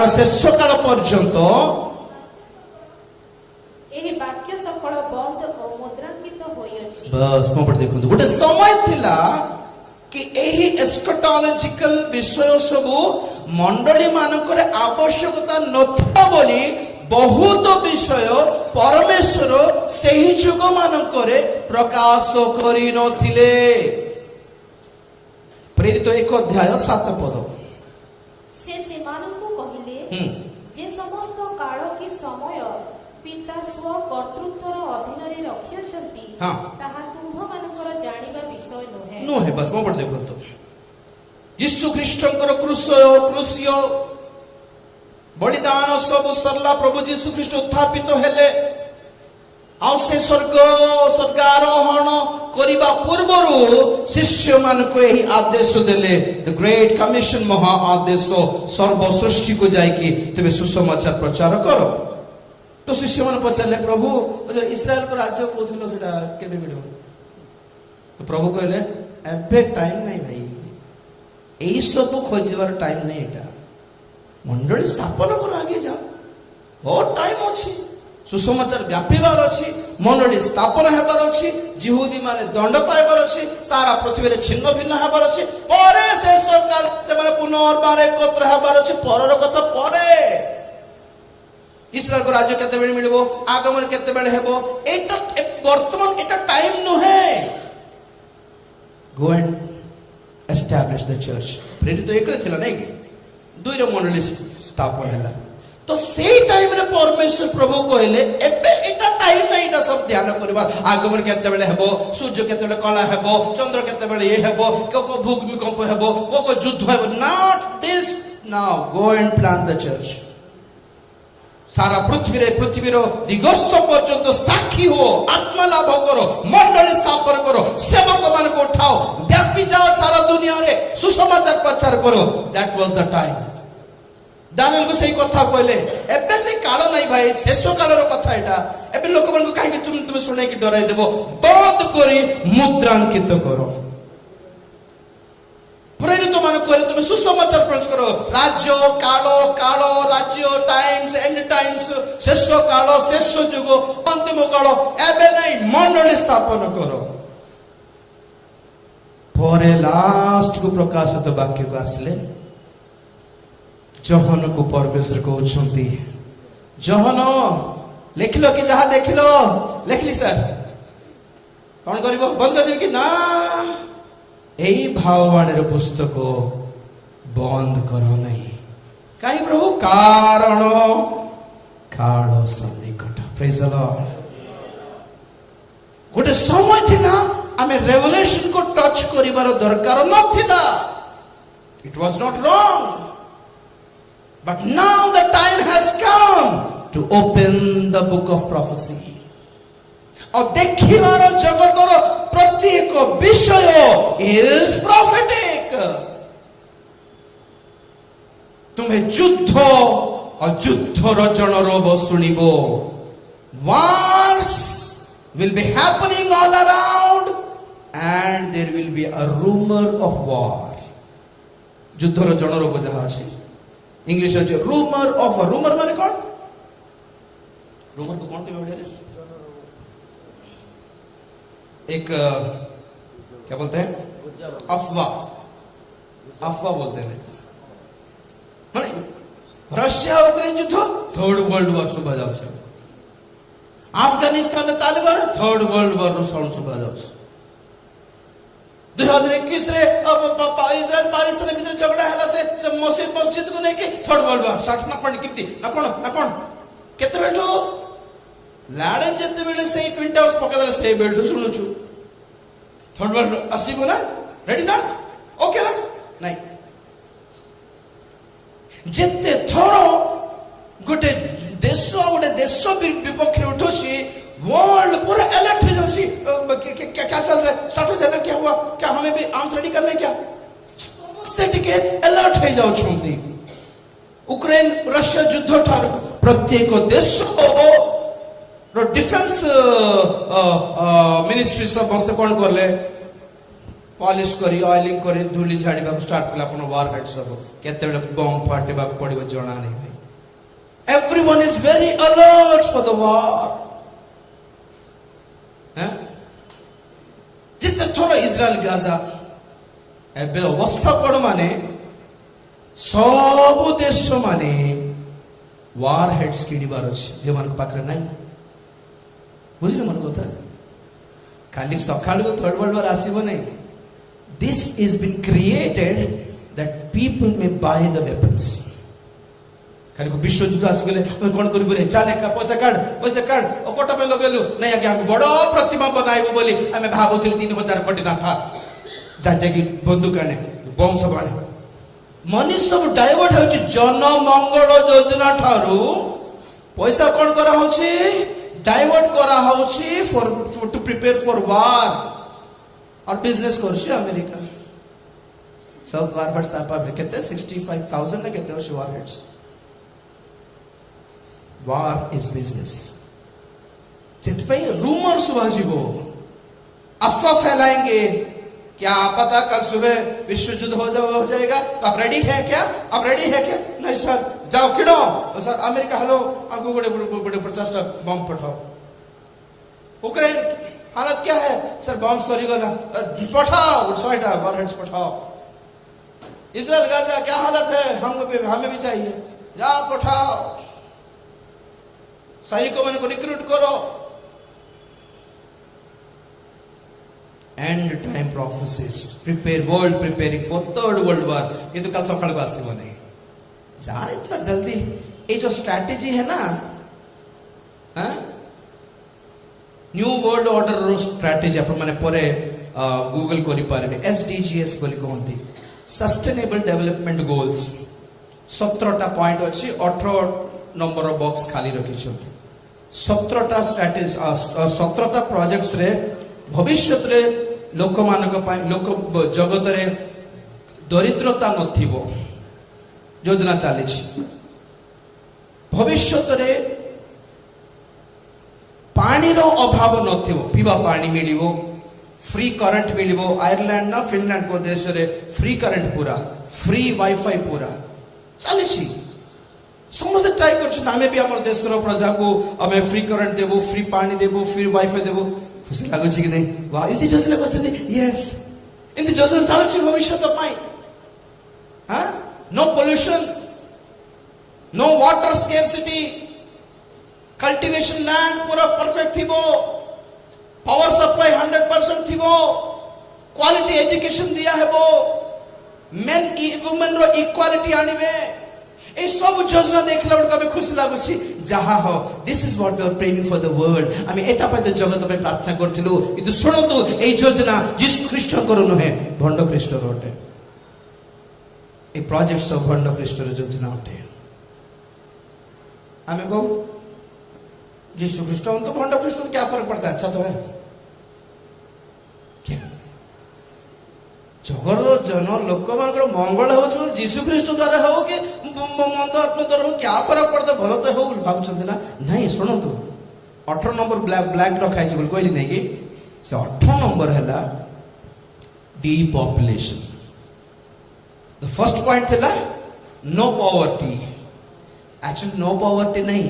शेष काल पर्यंत एही वाक्य सकल बंद ओ मुद्रांकित होइअछि। बस मो पर देखନ୍ତୁ, गोटे समय थिला कि एही एस्कटोलॉजिकल विषय सब मंडली मानकर आवश्यकता नथा बोली बहुत विषय परमेश्वर ସେହି ଯୁଗ ମାନଙ୍କରେ ପ୍ରକାଶ କରି ନଥିଲେ। ପ୍ରେରିତ 1 ଅଧ୍ୟାୟ 7 ପଦ। ସେ ସେମାନଙ୍କୁ କହିଲେ, ଯେ ସମସ୍ତ କାଳ କି ସମୟ ପିତା ସ୍ୱ କର୍ତ୍ତୃତ୍ୱର ଅଧୀନରେ ରଖିଅଛନ୍ତି, ତାହା ତୁମ୍ଭମାନଙ୍କର ଜାଣିବା ବିଷୟ ନୁହେଁ। ବସ୍ ମୋ ପଟେ ଦେଖନ୍ତୁ, ଯୀଶୁ ଖ୍ରୀଷ୍ଟଙ୍କର କ୍ରୁଶୀୟ ବଳିଦାନ ସବୁ ସରିଲା। ପ୍ରଭୁ ଯୀଶୁ ଖ୍ରୀଷ୍ଟ ଉତ୍ଥାପିତ ହେଲେ। ଆଉ ସେ ସ୍ୱର୍ଗାରୋହଣ କରିବା ପୂର୍ବରୁ ଶିଷ୍ୟମାନଙ୍କୁ ଏହି ଆଦେଶ ଦେଲେ, ଦ ଗ୍ରେଟ୍ କମିଶନ, ମହା ଆଦେଶ, ସର୍ବ ସୃଷ୍ଟିକୁ ଯାଇକି ତୁମେ ସୁସମାଚାର ପ୍ରଚାର କର। ତ ଶିଷ୍ୟମାନେ ପଚାରିଲେ, ପ୍ରଭୁ ଇସ୍ରାଏଲଙ୍କ ରାଜ୍ୟ କହୁଥିଲ ସେଟା କେବେ ମିଳିବ? ତ ପ୍ରଭୁ କହିଲେ, ଏବେ ଟାଇମ ନାହିଁ ଭାଇ, ଏଇ ସବୁ ଖୋଜିବାର ଟାଇମ ନାହିଁ। ଏଟା ମଣ୍ଡଳୀ ସ୍ଥାପନ କର, ଆଗେ ଯାଅ, ବହୁତ ଟାଇମ ଅଛି। ସୁସମାଚାର ବ୍ୟାପିବାର ଅଛି, ମଣ୍ଡଳୀ ସ୍ଥାପନ ହେବାର ଅଛି, ଜିହୁଦୀ ମାନେ ଦଣ୍ଡ ପାଇବାର ଅଛି, ସାରା ପୃଥିବୀରେ ଛିନ୍ନ ଭିନ୍ନ ହେବାର ଅଛି, ପରେ ଶେଷ କାଳ ସେମାନେ ପୁନର୍ବାର ଏକତ୍ର ହେବାର ଅଛି। ପରର କଥା ପରେ। ଇସ୍ରାଏଲଙ୍କ ରାଜ୍ୟ କେତେବେଳେ ମିଳିବ, ଆଗମନ କେତେବେଳେ ହେବ, ଏଇଟା ବର୍ତ୍ତମାନ ଏଟା ଟାଇମ ନୁହେଁ। Go and establish the church। ପ୍ରେରିତ 1ରେ ଥିଲା ନାଇଁ, 2ରେ ମଣ୍ଡଳୀ ସ୍ଥାପନ ହେଲା। तो से टाइम रे परमेश्वर प्रभु कहले, एबे एटा टाइम नै, एटा सब ध्यान करबा। आगमन केते बेले हेबो, सूर्य केते बेले कला हेबो, चंद्र केते बेले ये हेबो, को भूकंप हेबो, को युद्ध हेबो। Not this now. Go and plant the church. सारा पृथ्वीर दिगस्त पर्यंत साक्षी हो, आत्मा लाभ करो, मंडली स्थापन करो, सेवक मान को उठाओ, व्यापी जाओ सारा दुनिया रे, सुसमाचार प्रचार करो। That was the time. Daniel को सही कथा कहले, एबे से काल नहीं भाई, शेष कालर कथा एटा। एबे लोक मन को काहे तुम सुनै कि डराई देबो? बंद करी मुद्रांकित करो। प्रेरित मान कहले, तुम सुसमाचार प्रचार करो। राज्य काल राज्य, टाइम्स एंड टाइम्स, शेष काल शेष युग, अंतिम काल, एबे नहीं, मंडली स्थापन करो। ପରେ ଲାଷ୍ଟ କୁ ପ୍ରକାଶିତ ବାକ୍ୟକୁ ଆସିଲେ ଜହନକୁ ପରମେଶ୍ୱର କହୁଛନ୍ତି, ଜହନ ଲେଖିଲ କି ଯାହା ଦେଖିଲ? ଲେଖିଲି ସାର୍। କଣ କରିବ? ବନ୍ଦ କରିଦେବି କି? ନା, এই ଭାବବାଣୀର ପୁସ୍ତକ ବନ୍ଦ କର ନାହିଁ। କାହିଁ ପ୍ରଭୁ? କାରଣ କାଳ ସନ୍ନିକଟ। ପ୍ରେଜ୍ ଦ ଲର୍ଡ। ଗୋଟେ ସମୟ ଥିଲା ଆମେ ରେଭେଲେସନ को ଟଚ୍ କରିବାର ଦରକାର ନଥିଲା। It was not wrong, but now the time has come to open the book of prophecy। और ଦେଖିବାର ଜଗତର ପ୍ରତ୍ୟେକ ବିଷୟ is prophetic। ତୁମେ ଯୁଦ୍ଧ और ଯୁଦ୍ଧର ଜଣରବ ଶୁଣିବ। Wars will be happening all around and there will be a rumor of war। ଯୁଦ୍ଧର ଜଣରବ ଯାହା ଅଛି ଇଂଲିଶ ଅଛି rumor of war। rumor ମାନେ କଣ? rumor को कौन कहते हैं? एक क्या बोलते हैं? अफवाह। अफवाह बोलते हैं। रशिया यूक्रेन युद्ध थर्ड वर्ल्ड वॉर शुभा जाउछे। Afghanistan Taliban third world war sound शुभा जाउछे। 2021 रे इजराइल पाकिस्तान भीतर झगड़ा हला से मस्जिद को लेके थर्ड वर्ल्ड वॉर 60 ना कोन किप्ती ना कोन केते बेटो लाडन जते बेले से ट्विन टावर्स पकादले से बेल्ट सुनुछु थर्ड वर्ल्ड आसीबो ना? रेडी ना? ओके ना? नहीं। जेते थोरो गोटे देश विपक्ष उठोसी वर्ल्ड पूरा अलर्ट हो जाउसी। क्या चल रहा है? स्टार्ट हो जाना? क्या हुआ? क्या हमें भी आर्म्स रेडी करना है? क्या समस्त टिके अलर्ट हो जाउछंती। यूक्रेन रशिया युद्ध ठार प्रत्येक देश डिफेंस मिनिस्ट्री समस्त कौन करले? पॉलिश करी ऑयलिंग करी धूली झाड़ीबा स्टार्ट कला अपन वार हेड सब केते बेले बम फाटेबा पड़िबो जणा नै भाई। Everyone is very alert for the war. हैं जिते थोड़ा इजराइल गाजा एबे अवस्था कोन माने सब देश माने वार हेड्स किनिबार अछि जे मन पाखरे नै। बुझिले मन कथा? खाली सकाळ को थर्ड वर्ल्ड वॉर आसीबो नै। This is been created that people may buy the weapons। खाली को विश्व युद्ध आसी गेले कोन करिबो रे? चाले का पैसा काढ ओ कोटा पे लगेलु नै आगे हम बड़ प्रतिमा बनाइबो बोली हमें भाबुथिल 3000 कोटी ना था जाजे की बंदूक आने बम सब आने मनी सब डाइवर्ट होची जन मंगल योजना ठारू पैसा कोन करा होची डाइवर्ट करा होची for to prepare for war और बिजनेस करछी अमेरिका सब वार बट स्टापा केते 65000 ने केते होशी warheads. War is business. जितपई रूमर सुभाजिबो अफवाह फैलाएंगे। क्या पता कल सुबह विश्व युद्ध हो जाएगा तो आप रेडी है क्या? आप रेडी है क्या? नहीं सर जाओ किड़ो सर अमेरिका हेलो आपको बड़े 50 बम पठाओ। यूक्रेन हालत क्या है? सर बम सॉरी गला पठाओ 100 वॉरहेड्स पठाओ। इजराइल गाजा क्या हालत है? हमें भी चाहिए, जाओ पठाओ। सैनिकों मन को रिक्रूट करो। And time prophecies prepare world preparing for third world war. किंतु कल सकाळ को आसीबो नहीं यार इतना जल्दी। ये जो स्ट्रैटेजी है ना न्यू वर्ल्ड ऑर्डर रो स्ट्रैटेजी अपन माने परे गूगल करि पारे एसडीजीएस बोली कहंती सस्टेनेबल डेवलपमेंट गोल्स 17टा पॉइंट अछि 18 नंबर बॉक्स खाली रखी छथि। 17टा स्ट्रैटेजी 17टा प्रोजेक्ट्स रे भविष्य रे लोक मानक पाई लोक जगत रे दरिद्रता नथिबो योजना चाली छी। भविष्य रे पानी रो अभाव नथिबो पीवा पानी मिलिबो फ्री करंट मिलिबो। आयरलैंड ना फिनलैंड को देश रे फ्री करंट पूरा फ्री वाईफाई पूरा चाली छी। समस्त ट्राई करछु हमें भी हमर देश रो प्रजा को हमें फ्री करंट देबो फ्री पानी देबो फ्री वाईफाई देबो। खुशी लागो छी कि नहीं? वाह इति योजना करछथि। यस In the ଯୋଜନା ଚାଲିଛି ଭବିଷ୍ୟତ ପାଇଁ no pollution, no water scarcity, cultivation land पूरा perfect थिबो, power supply 100% थिबो, quality education दिया हेबो, men women रो equality आनिबे, ए सब योजना देखला बेलका भी खुशी लागुछि जहा हो this is what we are praying for the world आमी एटा पय जगत पे प्रार्थना करथिलु किंतु सुनतु ए योजना जिस ख्रीष्ट करो नहे भंड ख्रीष्ट रोटे ए प्रोजेक्ट सब भंड ख्रीष्ट रो योजना होते आमे को यीशु ख्रीष्ट तो भंड ख्रीष्ट को क्या फर्क पड़ता है अच्छा तो है क्या जगर जन लोक मान मंगल हो जीशु ख्रीष्ट द्वारा हो कि मंद आत्मा द्वारा हो क्या फरक पड़ता भल तो हो भावुं ना नहीं शुणु 18 नंबर ब्लैंक रखाई बोल कहली नहीं कि से 18 नंबर है डीपॉपुलेशन द फर्स्ट पॉइंट थिला no poverty actually no poverty नहीं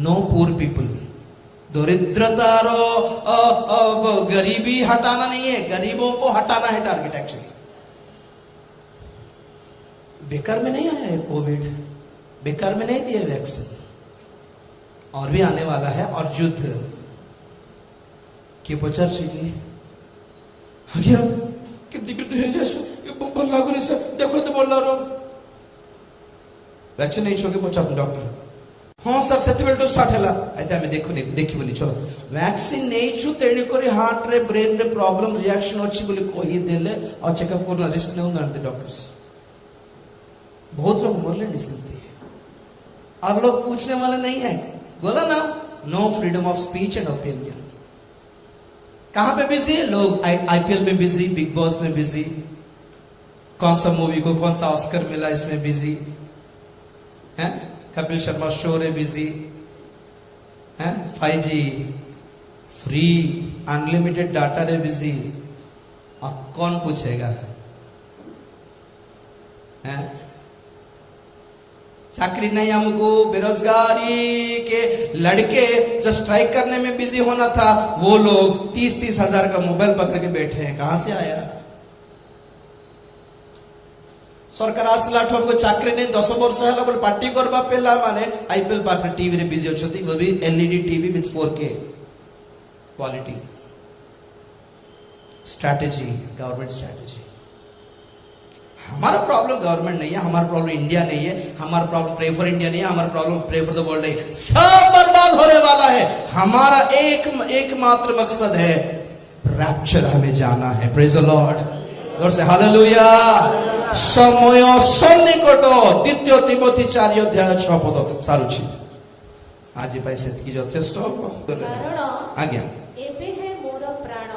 नो पुअर पीपल दरिद्रता गरीबी हटाना नहीं है गरीबों को हटाना है टारगेट एक्चुअली बेकार में नहीं आया है कोविड बेकार में नहीं दिया वैक्सीन और भी आने वाला है और युद्ध के पचार चाहिए आज्ञा कितनी कितनी है जैसे बोल लागू नहीं सर देखो तो बोल रहा वैक्सीन नहीं छोके पचार डॉक्टर हाँ सर सेतिबेल तो स्टार्ट हैला ऐसे हमें देखी बोली चलो वैक्सीन नहीं छु तेणी कोरी हार्ट रे ब्रेन रे प्रॉब्लम रिएक्शन अछि बोली कहि देले और चेकअप करना रिस्क नहीं होगा डॉक्टर्स बहुत लोग मरले नहीं सुनते और लोग पूछने वाले नहीं है बोला ना no freedom of speech and opinion कहां पे बिजी लोग आईपीएल में बिजी बिग बॉस में बिजी कौन सा मूवी को कौन सा ऑस्कर मिला इसमें बिजी है कपिल शर्मा शो रे बिजी है 5G फ्री अनलिमिटेड डाटा रे बिजी अब कौन पूछेगा है चाकरी नहीं हमको बेरोजगारी के लड़के जो स्ट्राइक करने में बिजी होना था वो लोग 30-30 हजार का मोबाइल पकड़ के बैठे हैं कहां से आया सरकार आसला को चाकरी नहीं 10 वर्ष है बोले पार्टी करबा पेला माने आईपीएल पाखरे टीवी रे बिजी होछथि वो भी LED TV with 4K quality strategy government strategy हमारा प्रॉब्लम गवर्नमेंट नहीं है हमारा प्रॉब्लम इंडिया नहीं है हमारा प्रॉब्लम प्रे फॉर इंडिया नहीं है हमारा problem pray for the world नहीं है सब बर्बाद होने वाला है हमारा एकमात्र मकसद है रैप्चर हमें जाना है प्रेज द लॉर्ड और से हालेलुया समय सन्निकट द्वितीय तिमोथी 4 अध्याय 6 पद सारुछि आज पाई सेति यथेष्ट कारण आज्ञा एबे है मोर प्राण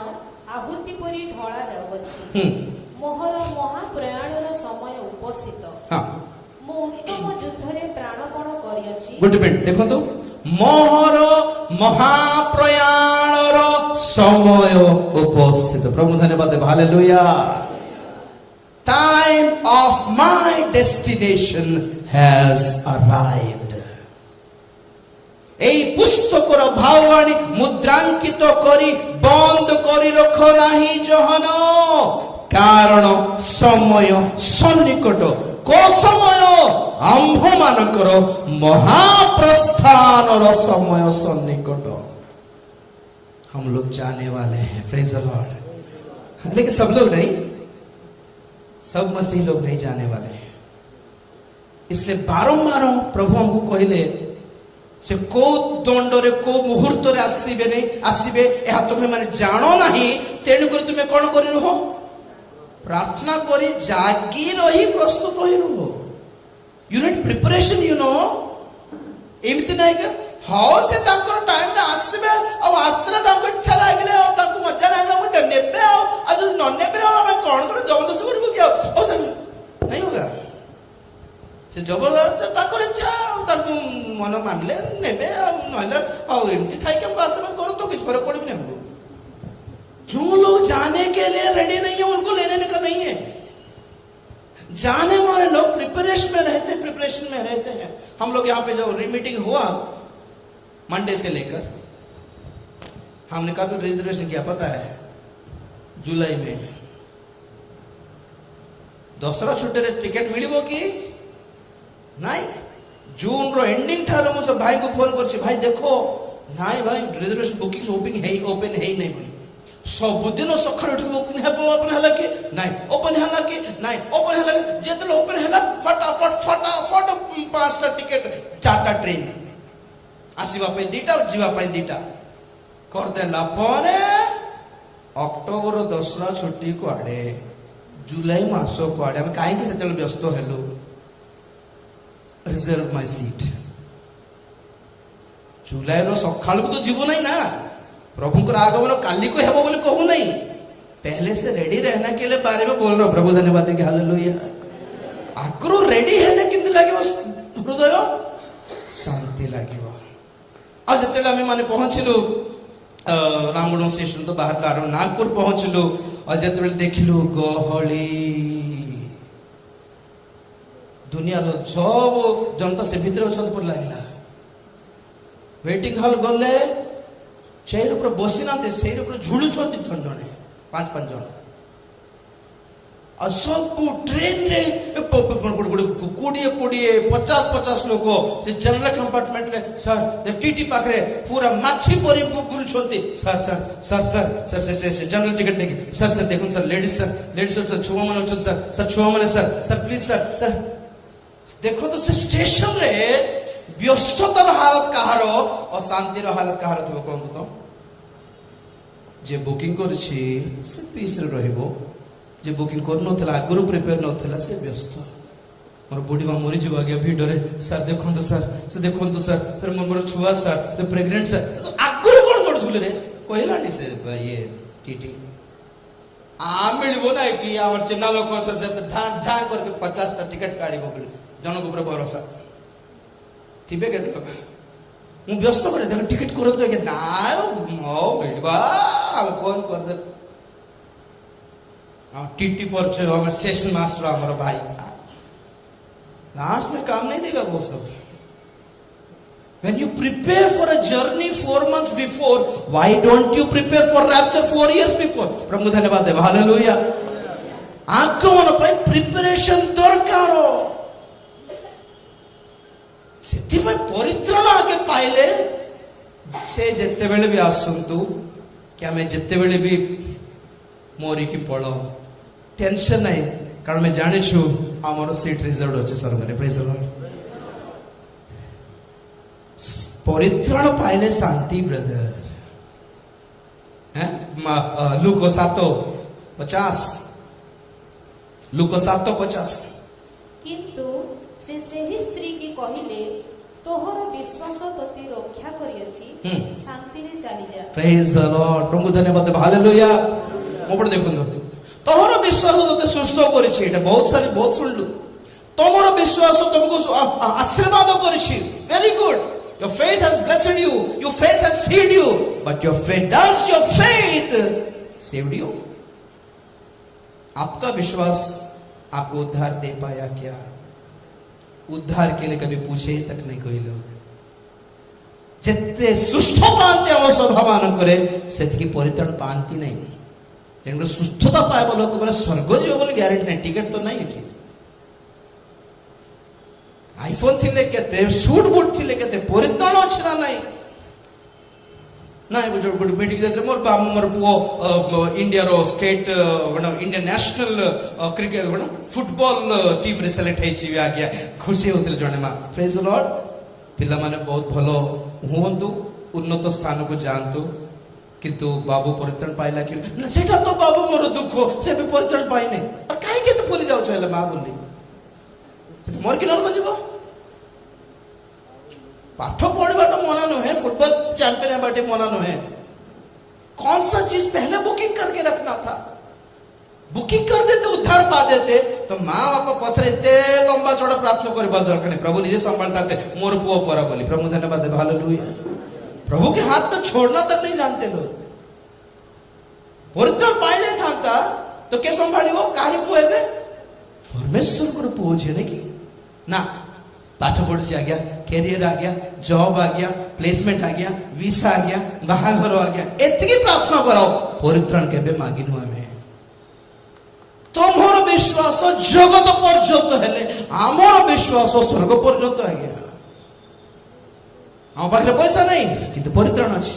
आहुति परि ढळा जाउछि मोहर महाप्रयाणर समय उपस्थित हां मो उत्तम युद्ध रे प्राणपण करियछि गुड मिनट देखो तो मोहर महाप्रयाणर समय उपस्थित प्रभु धन्यवाद hallelujah time of my destination has arrived এই পুস্তকর ভাবাণী মুদ্রাঙ্কিত করি বন্ধ করি রখ নাহি জহন কারণ সময় সন্নিকট কো সময় আম্ভ মানকর महाप्रस्थानर समय सन्निकट हम लोग जाने वाले हैं प्रेज द लॉर्ड लेकिन सब लोग नहीं सब मसीह लोग नहीं जाने वाले हैं इसलिए बारंबार प्रभु हमको कहले से को दंड रे को मुहूर्त रे आसीबे नहीं आसीबे एहा तुमे माने जानो नहीं तेणु कर तुमे कोन करि रहो प्रार्थना करी जागी रही प्रस्तुत होई रहो you need preparation you know एमिति नहीं के हाउ से तांकर टाइम रे आसीबे आ आसरा तांको इच्छा लागले आ तांको मजा लागले मु नेबे आ जो न नेबे हम कोन कर जबरदस्ती करबो क्या ओ सब नहीं होगा से जबरदस्ती तांकर इच्छा तांको मन मानले नेबे आ नहले आ एमिति थाई के हम आशीर्वाद करो तो कुछ फर्क पड़बे हमको जो लोग जाने के लिए रेडी नहीं है उनको लेने का नहीं है जाने वाले लोग प्रिपरेशन में रहते हैं हम लोग यहाँ पे जो मीटिंग हुआ मंडे से लेकर हमने काफी रिजर्वेशन किया पता है जुलाई में दसरा छुट्टी रे टिकेट मिलिबो कि नाइ जून रो एंडिंग ठारो मु सब भाई को फोन करछि भाई देखो नाइ भाई रिजर्वेशन बुकिंग ओपन है नहीं बोली सबुदिन सकाळ उठ बुकिंग हेबो ओपन हला कि नाइ ओपन हला कि नाइ ओपन हला जेतले ओपन हला फटाफट पांचटा टिकेट चारटा ट्रेन आसीबा पे दीटा जीवा पे दीटा कर देला परे अक्टोबर दसरा छुट्टी को आड़े जुलाई मास को आड़े हम काहे कि सेतले व्यस्त हेलो रिजर्व माय सीट जुलाई रो सकाळ को तो जीवो नहीं ना प्रभु को आगमन काली को हेबो बोले कहू नहीं पहले से रेडी रहना के लिए बारे में बोल रहा हूं प्रभु धन्यवाद के हालेलुया आगरो रेडी हेले किंतु लागिवो हृदय शांति लागिवो आज जतेला हम माने पहुंचलु रामगुण स्टेशन तो बाहर लारो नागपुर पहुंचलु और जतेले देखिलु गहली दुनिया रो सब जनता से भीतर छत पर लागिला वेटिंग हॉल गले चेयर ऊपर बसी नाते चेयर ऊपर झुलु छथि जने 5 जन और सब ट्रेन रे 20-50 लोग से जनरल कंपार्टमेंट रे सर टीटी पाखरे पूरा माछी परी बुल छथि सर जनरल टिकट देखि सर देखुन सर लेडीज सर छुआ मन सर छुआ मन सर प्लीज सर देखो तो से स्टेशन रे व्यस्ततार हालत कहारो और शांतिर हालत कहारो थो कहंतु तो जे बुकिंग करछि से पीस रे रहइबो जे बुकिंग कर नथला आगुरु प्रिपेयर नथला से व्यस्त मोर बुढ़ी मां मरि जब आगे भिडो रे सर देखंतु सर मोर छुआ सर से प्रेग्नेंट सर आगुरु कोन करथुले रे कहलानी से ये टीटी आ मिलबो ना कि हमर चिन्ना लोक से ढा करके 50 टा टिकट काढिबो बोले जन ऊपर भरोसा थिबे के लोक मु व्यस्त करे देख टिकट करत के ना ओ मिलबा हम फोन कर दे टीटी पर जो हम स्टेशन मास्टर हमारा भाई लास्ट में काम नहीं देगा वो सब when you prepare for a journey 4 months before why don't you prepare for rapture 4 years before प्रभु धन्यवाद दे हालेलुया आगमन पे प्रिपरेशन दरकार सेति में परित्राण आगे पाइले से जत्ते बेले भी आसंतु क्या मैं जत्ते बेले भी मोरी की पड़ो टेंशन नहीं कारण मैं जाने छु आमर सीट रिजर्व अछि स्वर्ग रे प्रेज द लॉर्ड परित्राण पाइले शांति ब्रदर हैं लूका 7:50 लूका 7:50 किंतु से सही स्त्री की कहिले तोहर विश्वास तोती रक्षा करियछि शांति रे चली जा प्रेज द लॉर्ड प्रभु धन्यवाद हालेलुया मोपड़ देखुन तोहर विश्वास तोते सुस्थ करिछि एटा बहुत सुनलु तोमर विश्वास तुमको आशीर्वाद करिछि very good your faith has blessed you your faith has healed you but your faith saved you आपका विश्वास आपको उद्धार दे पाया क्या उद्धार के लिए कभी पूछे तक नहीं कोई लोग जितने सुस्थ पाते हम स्वभाव करे सेति की परित्राण पाती नहीं तेणु सुस्थता पाए लोक मैंने स्वर्ग जीव बोले ग्यारंटी नहीं टिकट तो नहीं ठीक आईफोन थिले केते सूट बूट थिले केते परित्राण अछि ना नहीं नाइ गुड गुड मीटिंग जे मोर बाप मोर पो इंडिया रो state Indian national cricket football team रे सेलेक्ट हे छी आ गया खुशी होतले जने मा प्रेज द लॉर्ड पिला माने बहुत भलो होंतु उन्नत स्थान को जानतु किंतु बाबू परित्राण पाइला कि ना सेटा तो बाबू मोर दुख से भी परित्राण पाइ नै और काहे के तो भूली जाउ छले मा बोली तो मोर कि नरक जीव पाठ पढ़वा तो मना नुहे फुटबॉल चैंपियन बाटे मना नुहे कौन सा चीज पहले बुकिंग करके रखना था बुकिंग कर देते उद्धार पा देते तो माँ बापा पथरे इतने लंबा चौड़ा प्रार्थना करबा दरकार नहीं प्रभु निजे संभालता थे मोर पुओ परा बोली प्रभु धन्यवाद हालेलुया प्रभु के हाथ में छोड़ना तक नहीं जानते लोग परित्राण पाइले था तो के संभालिबो काहे पुओ एबे परमेश्वर को पुओ छे कि ना पाठ पढ़ी आ गया कैरियर आ गया जॉब आ गया प्लेसमेंट आ गया वीसा आ गया बाहाघर आ गया एतकी प्रार्थना करो परित्राण केबे मागिनु हमें तुमर विश्वास जगत पर्यंत हेले आमर विश्वास स्वर्ग पर्यंत आज्ञा आम पाखे पैसा नहीं किंतु परित्राण अच्छी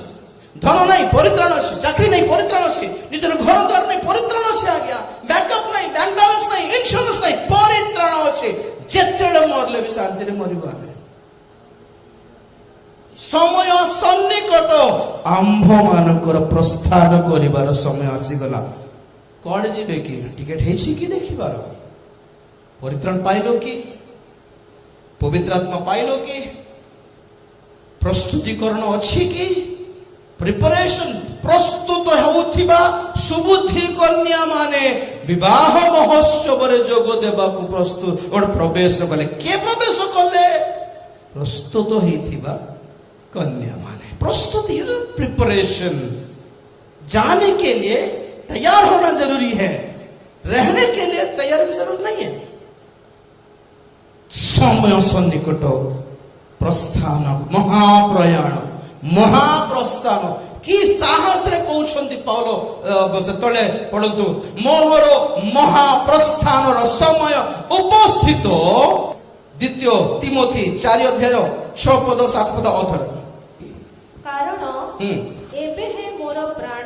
धन नहीं परित्राण अच्छी चाकरी नहीं परित्राण अच्छी निजर घर द्वार नहीं परित्राण अच्छी आज्ञा बैकअप नहीं बैंक बैलेंस नहीं इंश्योरेंस नहीं परित्राण अच्छी जेतेबेले मरले भी शांति रे मरिबो आमे समय सन्निकट आंभ मानकर प्रस्थान करिवार समय आसीगला कौड़े जीवे कि टिकेट है कि देखिबार परित्राण पाइलो कि पवित्र आत्मा पाइलो कि प्रस्तुतिकरण अच्छी कि प्रिपरेशन प्रस्तुत होउथिबा सुबुद्धि कन्या माने विवाह महोत्सव रे जोग देबा को प्रस्तुत और प्रवेश कले के प्रवेश कले प्रस्तुत होइथिबा कन्या माने प्रस्तुति प्रिपरेशन जाने के लिए तैयार होना जरूरी है रहने के लिए तैयार की जरूरत नहीं है समय सन्निकट प्रस्थान महाप्रयाण महाप्रस्थान कि साहस रे कहउछंती पाउलो तळे पढंतु मोहर महाप्रस्थान रो समय उपस्थित द्वितीय तिमोथी 4 अध्याय 6 पद 7 पद अथर कारण एबे हे मोर प्राण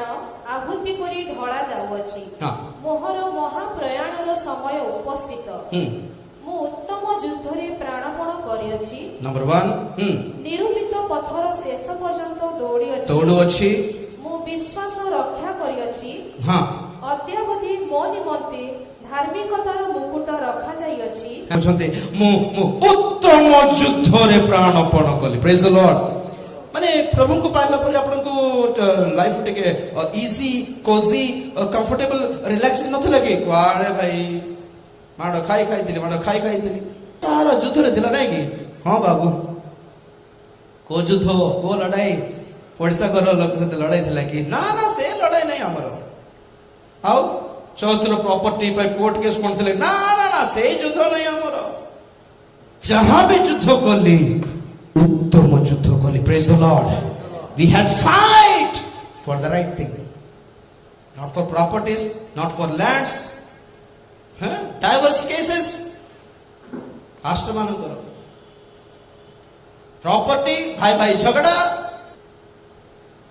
आहुति परि ढळा जाउछि मोहर महाप्रयाण रो समय उपस्थित मु उत्तम युद्ध रे प्राणपण करियछि नंबर 1 निरूपित पथर शेष पर्यंत दौड़ी अछि मु विश्वास रक्षा करियछि हां अद्यावधि मो निमंते धार्मिकतार मुकुट रखा जाइयछि कहते मु उत्तम युद्ध रे प्राणपण कली प्रेज द लॉर्ड माने प्रभु को पाइला पर आपन को लाइफ टिके इजी कोजी कंफर्टेबल रिलैक्सिंग नथला कि क्वारे भाई माड़ खाई थिली तार युद्ध रे थिला नै कि हां बाबू को युद्ध को लड़ाई पड़सा घर लोक से लड़ाई थिला कि ना से लड़ाई नहीं हमर आउ चौथ रो प्रॉपर्टी पर कोर्ट केस कोन थिले ना से युद्ध नहीं हमर जहां भी युद्ध करली उत्तम युद्ध करली praise the lord we had fight for the right thing not for properties not for lands divorce cases राष्ट्र मान करो प्रॉपर्टी भाई भाई झगड़ा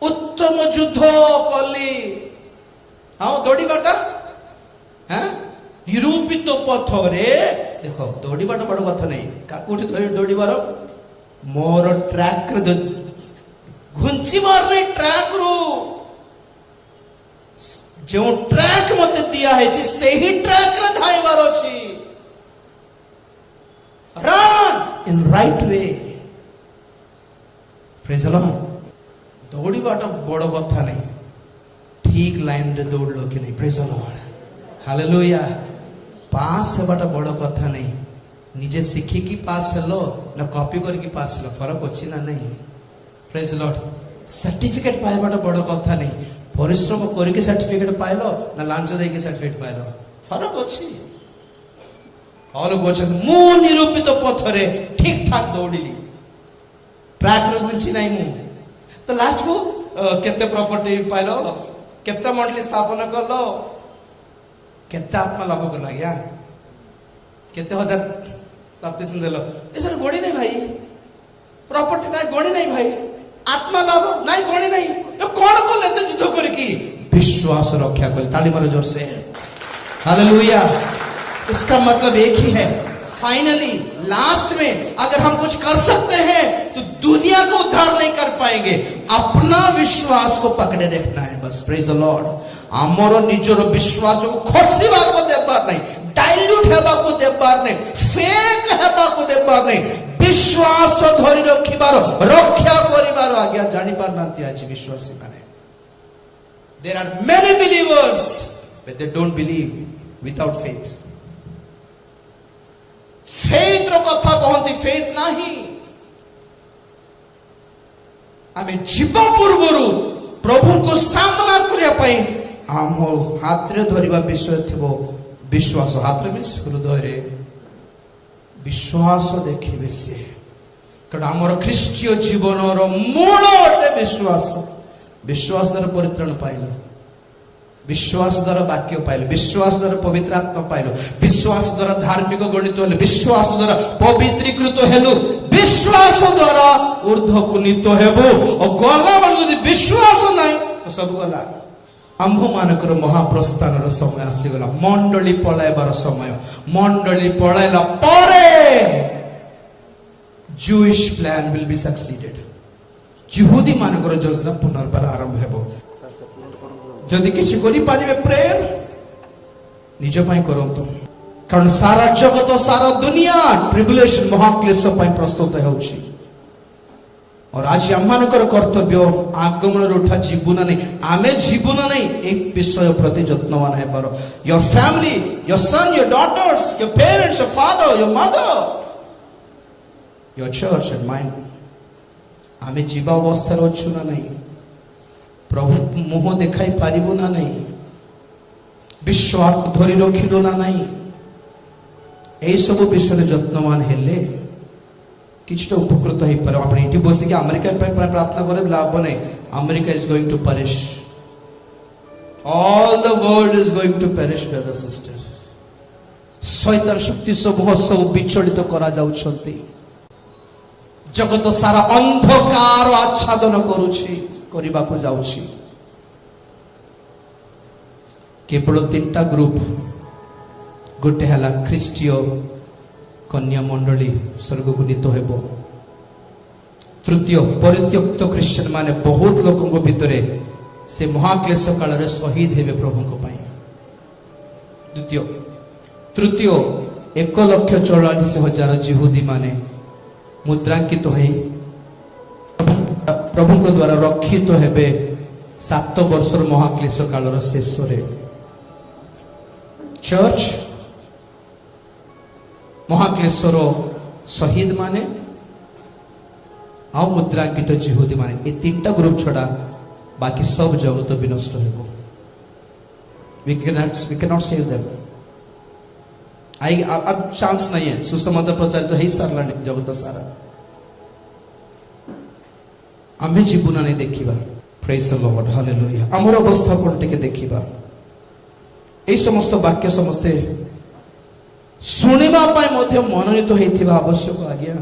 उत्तम युद्ध कली हाँ दौड़ी बाटा निरूपित पथरे देखो दौड़ी बाटा बड़ कथा नहीं काकुठी दौड़ी बार मोर ट्रैक घुंची मारने ट्रैक रो जो ट्रैक मत दिया है से ही ट्रैक रे धाइबार अछि run in right way praise the Lord दौड़ी बाटा बड़ कथा नहीं ठीक लाइन रे दौड़ लो कि नहीं प्रेज द लॉर्ड हालेलुया पास हेबाटा बड़ कथा नहीं निजे सीखी की पास हेलो ना कॉपी करके पास हेलो फरक अछि ना नहीं प्रेज द लॉर्ड सर्टिफिकेट पाइबाटा बड़ कथा नहीं परिश्रम करके सर्टिफिकेट पाइलो ना लांच देके सर्टिफिकेट पाइलो फरक अछि ऑल गोचन मु निरूपित पथरे ठीक ठाक दौड़िली ट्रैक रो गुंची नहीं मु तो लास्ट को केते प्रॉपर्टी पाइलो केते मंडली स्थापन करलो केते आत्मा लाभ कर लाग्या केते हजार प्राप्ति सुनदेलो एसर गोड़ी नहीं भाई प्रॉपर्टी नहीं गोड़ी नहीं भाई आत्मा लाभ नहीं गोड़ी नहीं तो कौन को लेते युद्ध करके विश्वास रक्षा कर ताली मारो जोर से हालेलुया इसका मतलब एक ही है फाइनली लास्ट में अगर हम कुछ कर सकते हैं तो दुनिया को उद्धार नहीं कर पाएंगे अपना विश्वास को पकड़े रखना है बस प्रेज द लॉर्ड आमर निजर विश्वास को खोसिबा को देबार नहीं डाइल्यूट हेबा को देबार नहीं फेक हेबा को देबार नहीं विश्वास धरि रखिबार रक्षा करिबार आज्ञा जानि पार नांती आज विश्वासी माने there are many believers but they don't believe without faith faith रो कथा कहंती फेथ नाही आमे जीवा पूर्वरु प्रभु को सामना करिया पई आम हाथ रे धरिबा विषय थिबो विश्वास हाथ रे मिस हृदय रे विश्वास देखिबे से कारण हमर ख्रीष्टीय जीवन रो मूल अटे विश्वास विश्वास द्वारा परित्राण पाइलो विश्वास द्वारा वाक्य पाइल, विश्वास द्वारा पवित्र आत्मा पाइल, विश्वास द्वारा धार्मिक गणित हेलु, विश्वास द्वारा पवित्रीकृत हेलु, विश्वास द्वारा ऊर्ध्व कुनीत हेबो। और गला मन यदि विश्वास नाही तो सब गला। आंभ मानकर महाप्रस्थान समय आसीगला, मंडली पलायबार समय। मंडली पलायला परे Jewish plan will be succeeded. यहूदी मानकर योजना पुनर्बार आरंभ हेबो। जदि किसी करि पारिबे प्रेयर निज पई करंतु, कारण सारा जगत सारा दुनिया ट्रिबुलेशन महाक्लेश पई प्रस्तुत होउछि। और आज आममानकर कर्तव्य आगमन उठा जीवन नहीं, आमे जीवन नहीं एक विषय प्रति जत्नवान हेबार। Your family, your son, your daughters, your parents, your father, your mother, your church and mind. आमे जीवा अवस्था अच्छु ना नहीं, प्रभु मुह देखाई पारिबु ना नहीं, विश्वास धरी रखिलु ना नहीं। एई सब विषय जत्नवान हेले किछटा उपकृत हो पारे। आपण एठी बसी कि अमेरिका पे प्रार्थना करे लाभ नहीं। America is going to perish, all the world is going to perish brother sister. शैतान शक्ति समूह सब विचलित करा जाउछंती। जगत सारा अंधकार आच्छादन करूछि, करिबा को जाउछि। केवल 3टा ग्रुप, गोटे हला ख्रीष्टीय कन्या मंडली स्वर्ग को नीत हेबो। तृतीय परित्यक्त ख्रिस्टियन माने बहुत लोकों भितरे से महाक्लेश काल रे शहीद हेबे प्रभु को पाई। द्वितीय तृतीय 1,44,000 यहूदी माने मुद्रांकित है प्रभु को द्वारा रक्षित हेबे 7 वर्ष महाक्लेश काल शेष रे। चर्च महाक्लेशर शहीद माने आ मुद्रांकित यहूदी माने, ये 3टा ग्रुप छड़ा बाकी सब जगत विनष्ट हेबो। we cannot save them। अब चांस नहीं है। सुसमाचार प्रचारित तो है सारा जगत सारा। आमे जीवन नहीं देखिबा। Praise the Lord, hallelujah. हमर अवस्था कोन टिके देखिबा। ए समस्त वाक्य समस्त सुनिबा पाए मध्य मनोनीत होइथिबा आवश्यक आज्ञा।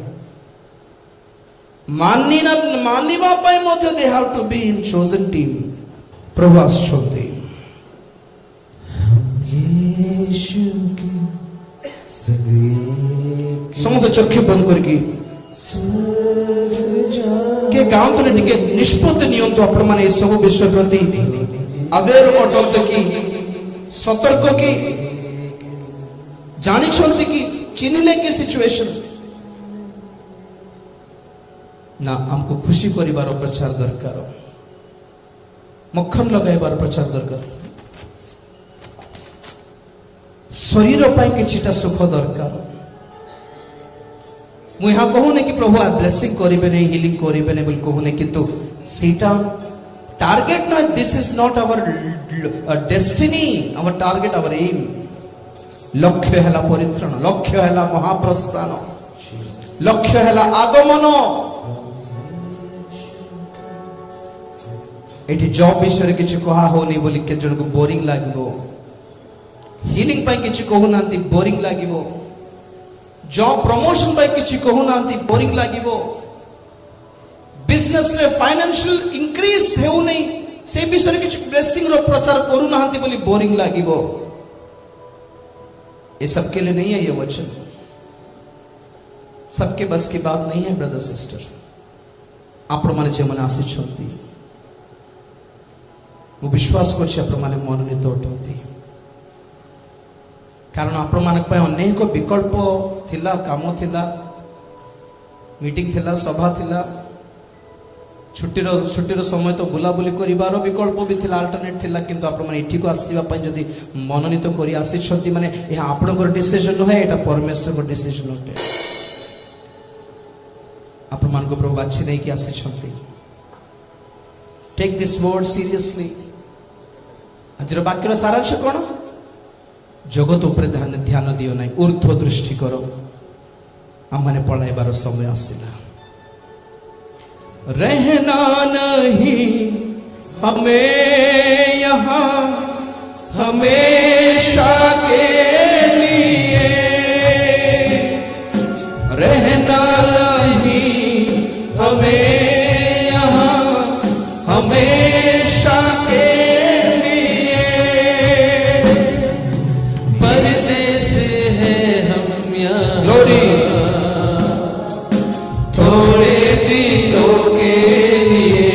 मानिबा पाए मध्य they have to be in chosen team. प्रभु आछंती। यीशु की समस्त चक्षु बंद करके के गांव तो टिके निष्पत्ति नियंतु आपण माने ए सब विषय प्रति अवेयर अटंत की, सतर्क की, जानी छोड़ती कि चिन्हले की सिचुएशन ना हमको खुशी करिवार प्रचार दरकार, मक्खन लगाइबार प्रचार दरकार, शरीर पाई किछिटा सुख दरकार। मु यहाँ कहूने कि प्रभु ब्लेसिंग करिबे नै, हीलिंग करिबे नै बोल कहूने, किंतु सीटा टारगेट ना। This is not our destiny, our target, our aim. लक्ष्य है परित्राण, लक्ष्य है महाप्रस्थान, लक्ष्य है आगमन। एटी जॉब विषय किसी कहा होनी बोली के जन को बोरिंग लागिबो, हीलिंग पाई किसी कहू नांती बोरिंग लागिबो, जॉब प्रमोशन पाई किसी कहू नांती बोरिंग लागिबो, बिजनेस रे फाइनेंशियल इंक्रीज हेउ नहीं से विषय किसी ब्लेसिंग रो प्रचार करू नांती बोली बोरिंग लागिबो। ये सबके लिए नहीं है ये वचन, सबके बस की बात नहीं है ब्रदर सिस्टर। आपण माने जे मन आसी छथि वो विश्वास करछि आपण माने मनोनीत होतथि, कारण आपण मानक पय अनेक विकल्प थिला, काम थिला, मीटिंग थिला, सभा थिला, छुट्टीर समय तो बुलाबुली करिवार विकल्प भी थिला, अल्टरनेट थिला, किंतु आपण माने एठी को आसीबा पय जदी मनोनीत करि आसी छथि माने एहा आपणकर डिसीजन न है, एटा परमेश्वर को डिसीजन होते। आपण मान को प्रभु बाछि नै कि आसी छथि। Take this word seriously. आज वाक्यर सारांश कोन? जगत ऊपर ध्यान दियो नै, ऊर्ध्व दृष्टि करो। हम माने पळाइबार समय आसिला। रहना नहीं हमें यहाँ हमेशा के लिए रहना नहीं हमें यहाँ हमेशा के लिए। परदेस है हम यहाँ ग्लोरी थोड़े दिनों के लिए,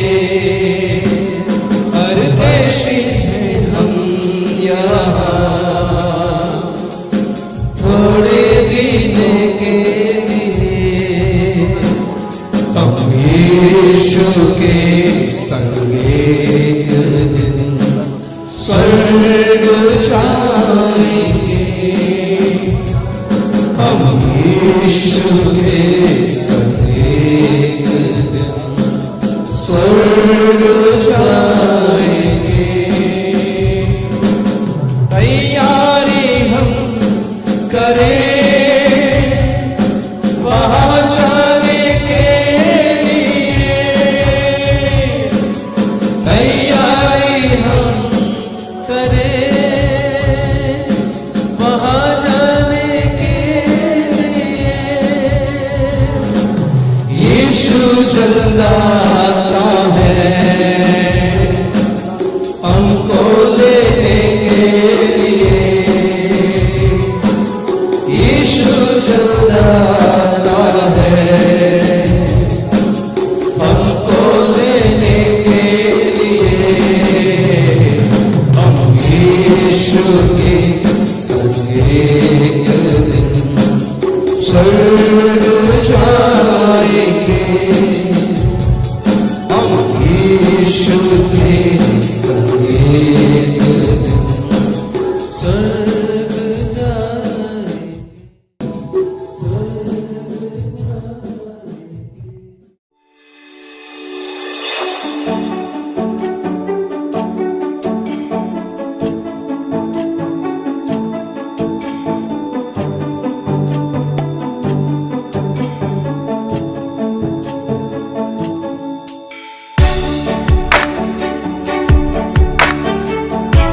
परदेसी से हम यहाँ थोड़े दिनों के लिए। हम यीशु के संग एक दिन स्वर्ग जाएंगे। हम यीशु के संग एक दिन स्वर्ग जाएंगे। तैयारी हम करें वहाँ जाने के लिए, तैयारी हम करें वहाँ जाने के लिए। यीशु जल्द आता है हमको लेने के लिए। यीशु जल्द आता है हमको लेने के लिए। हम यीशु के संग एक दिन स्वर्ग जाएंगे। हम यीशु के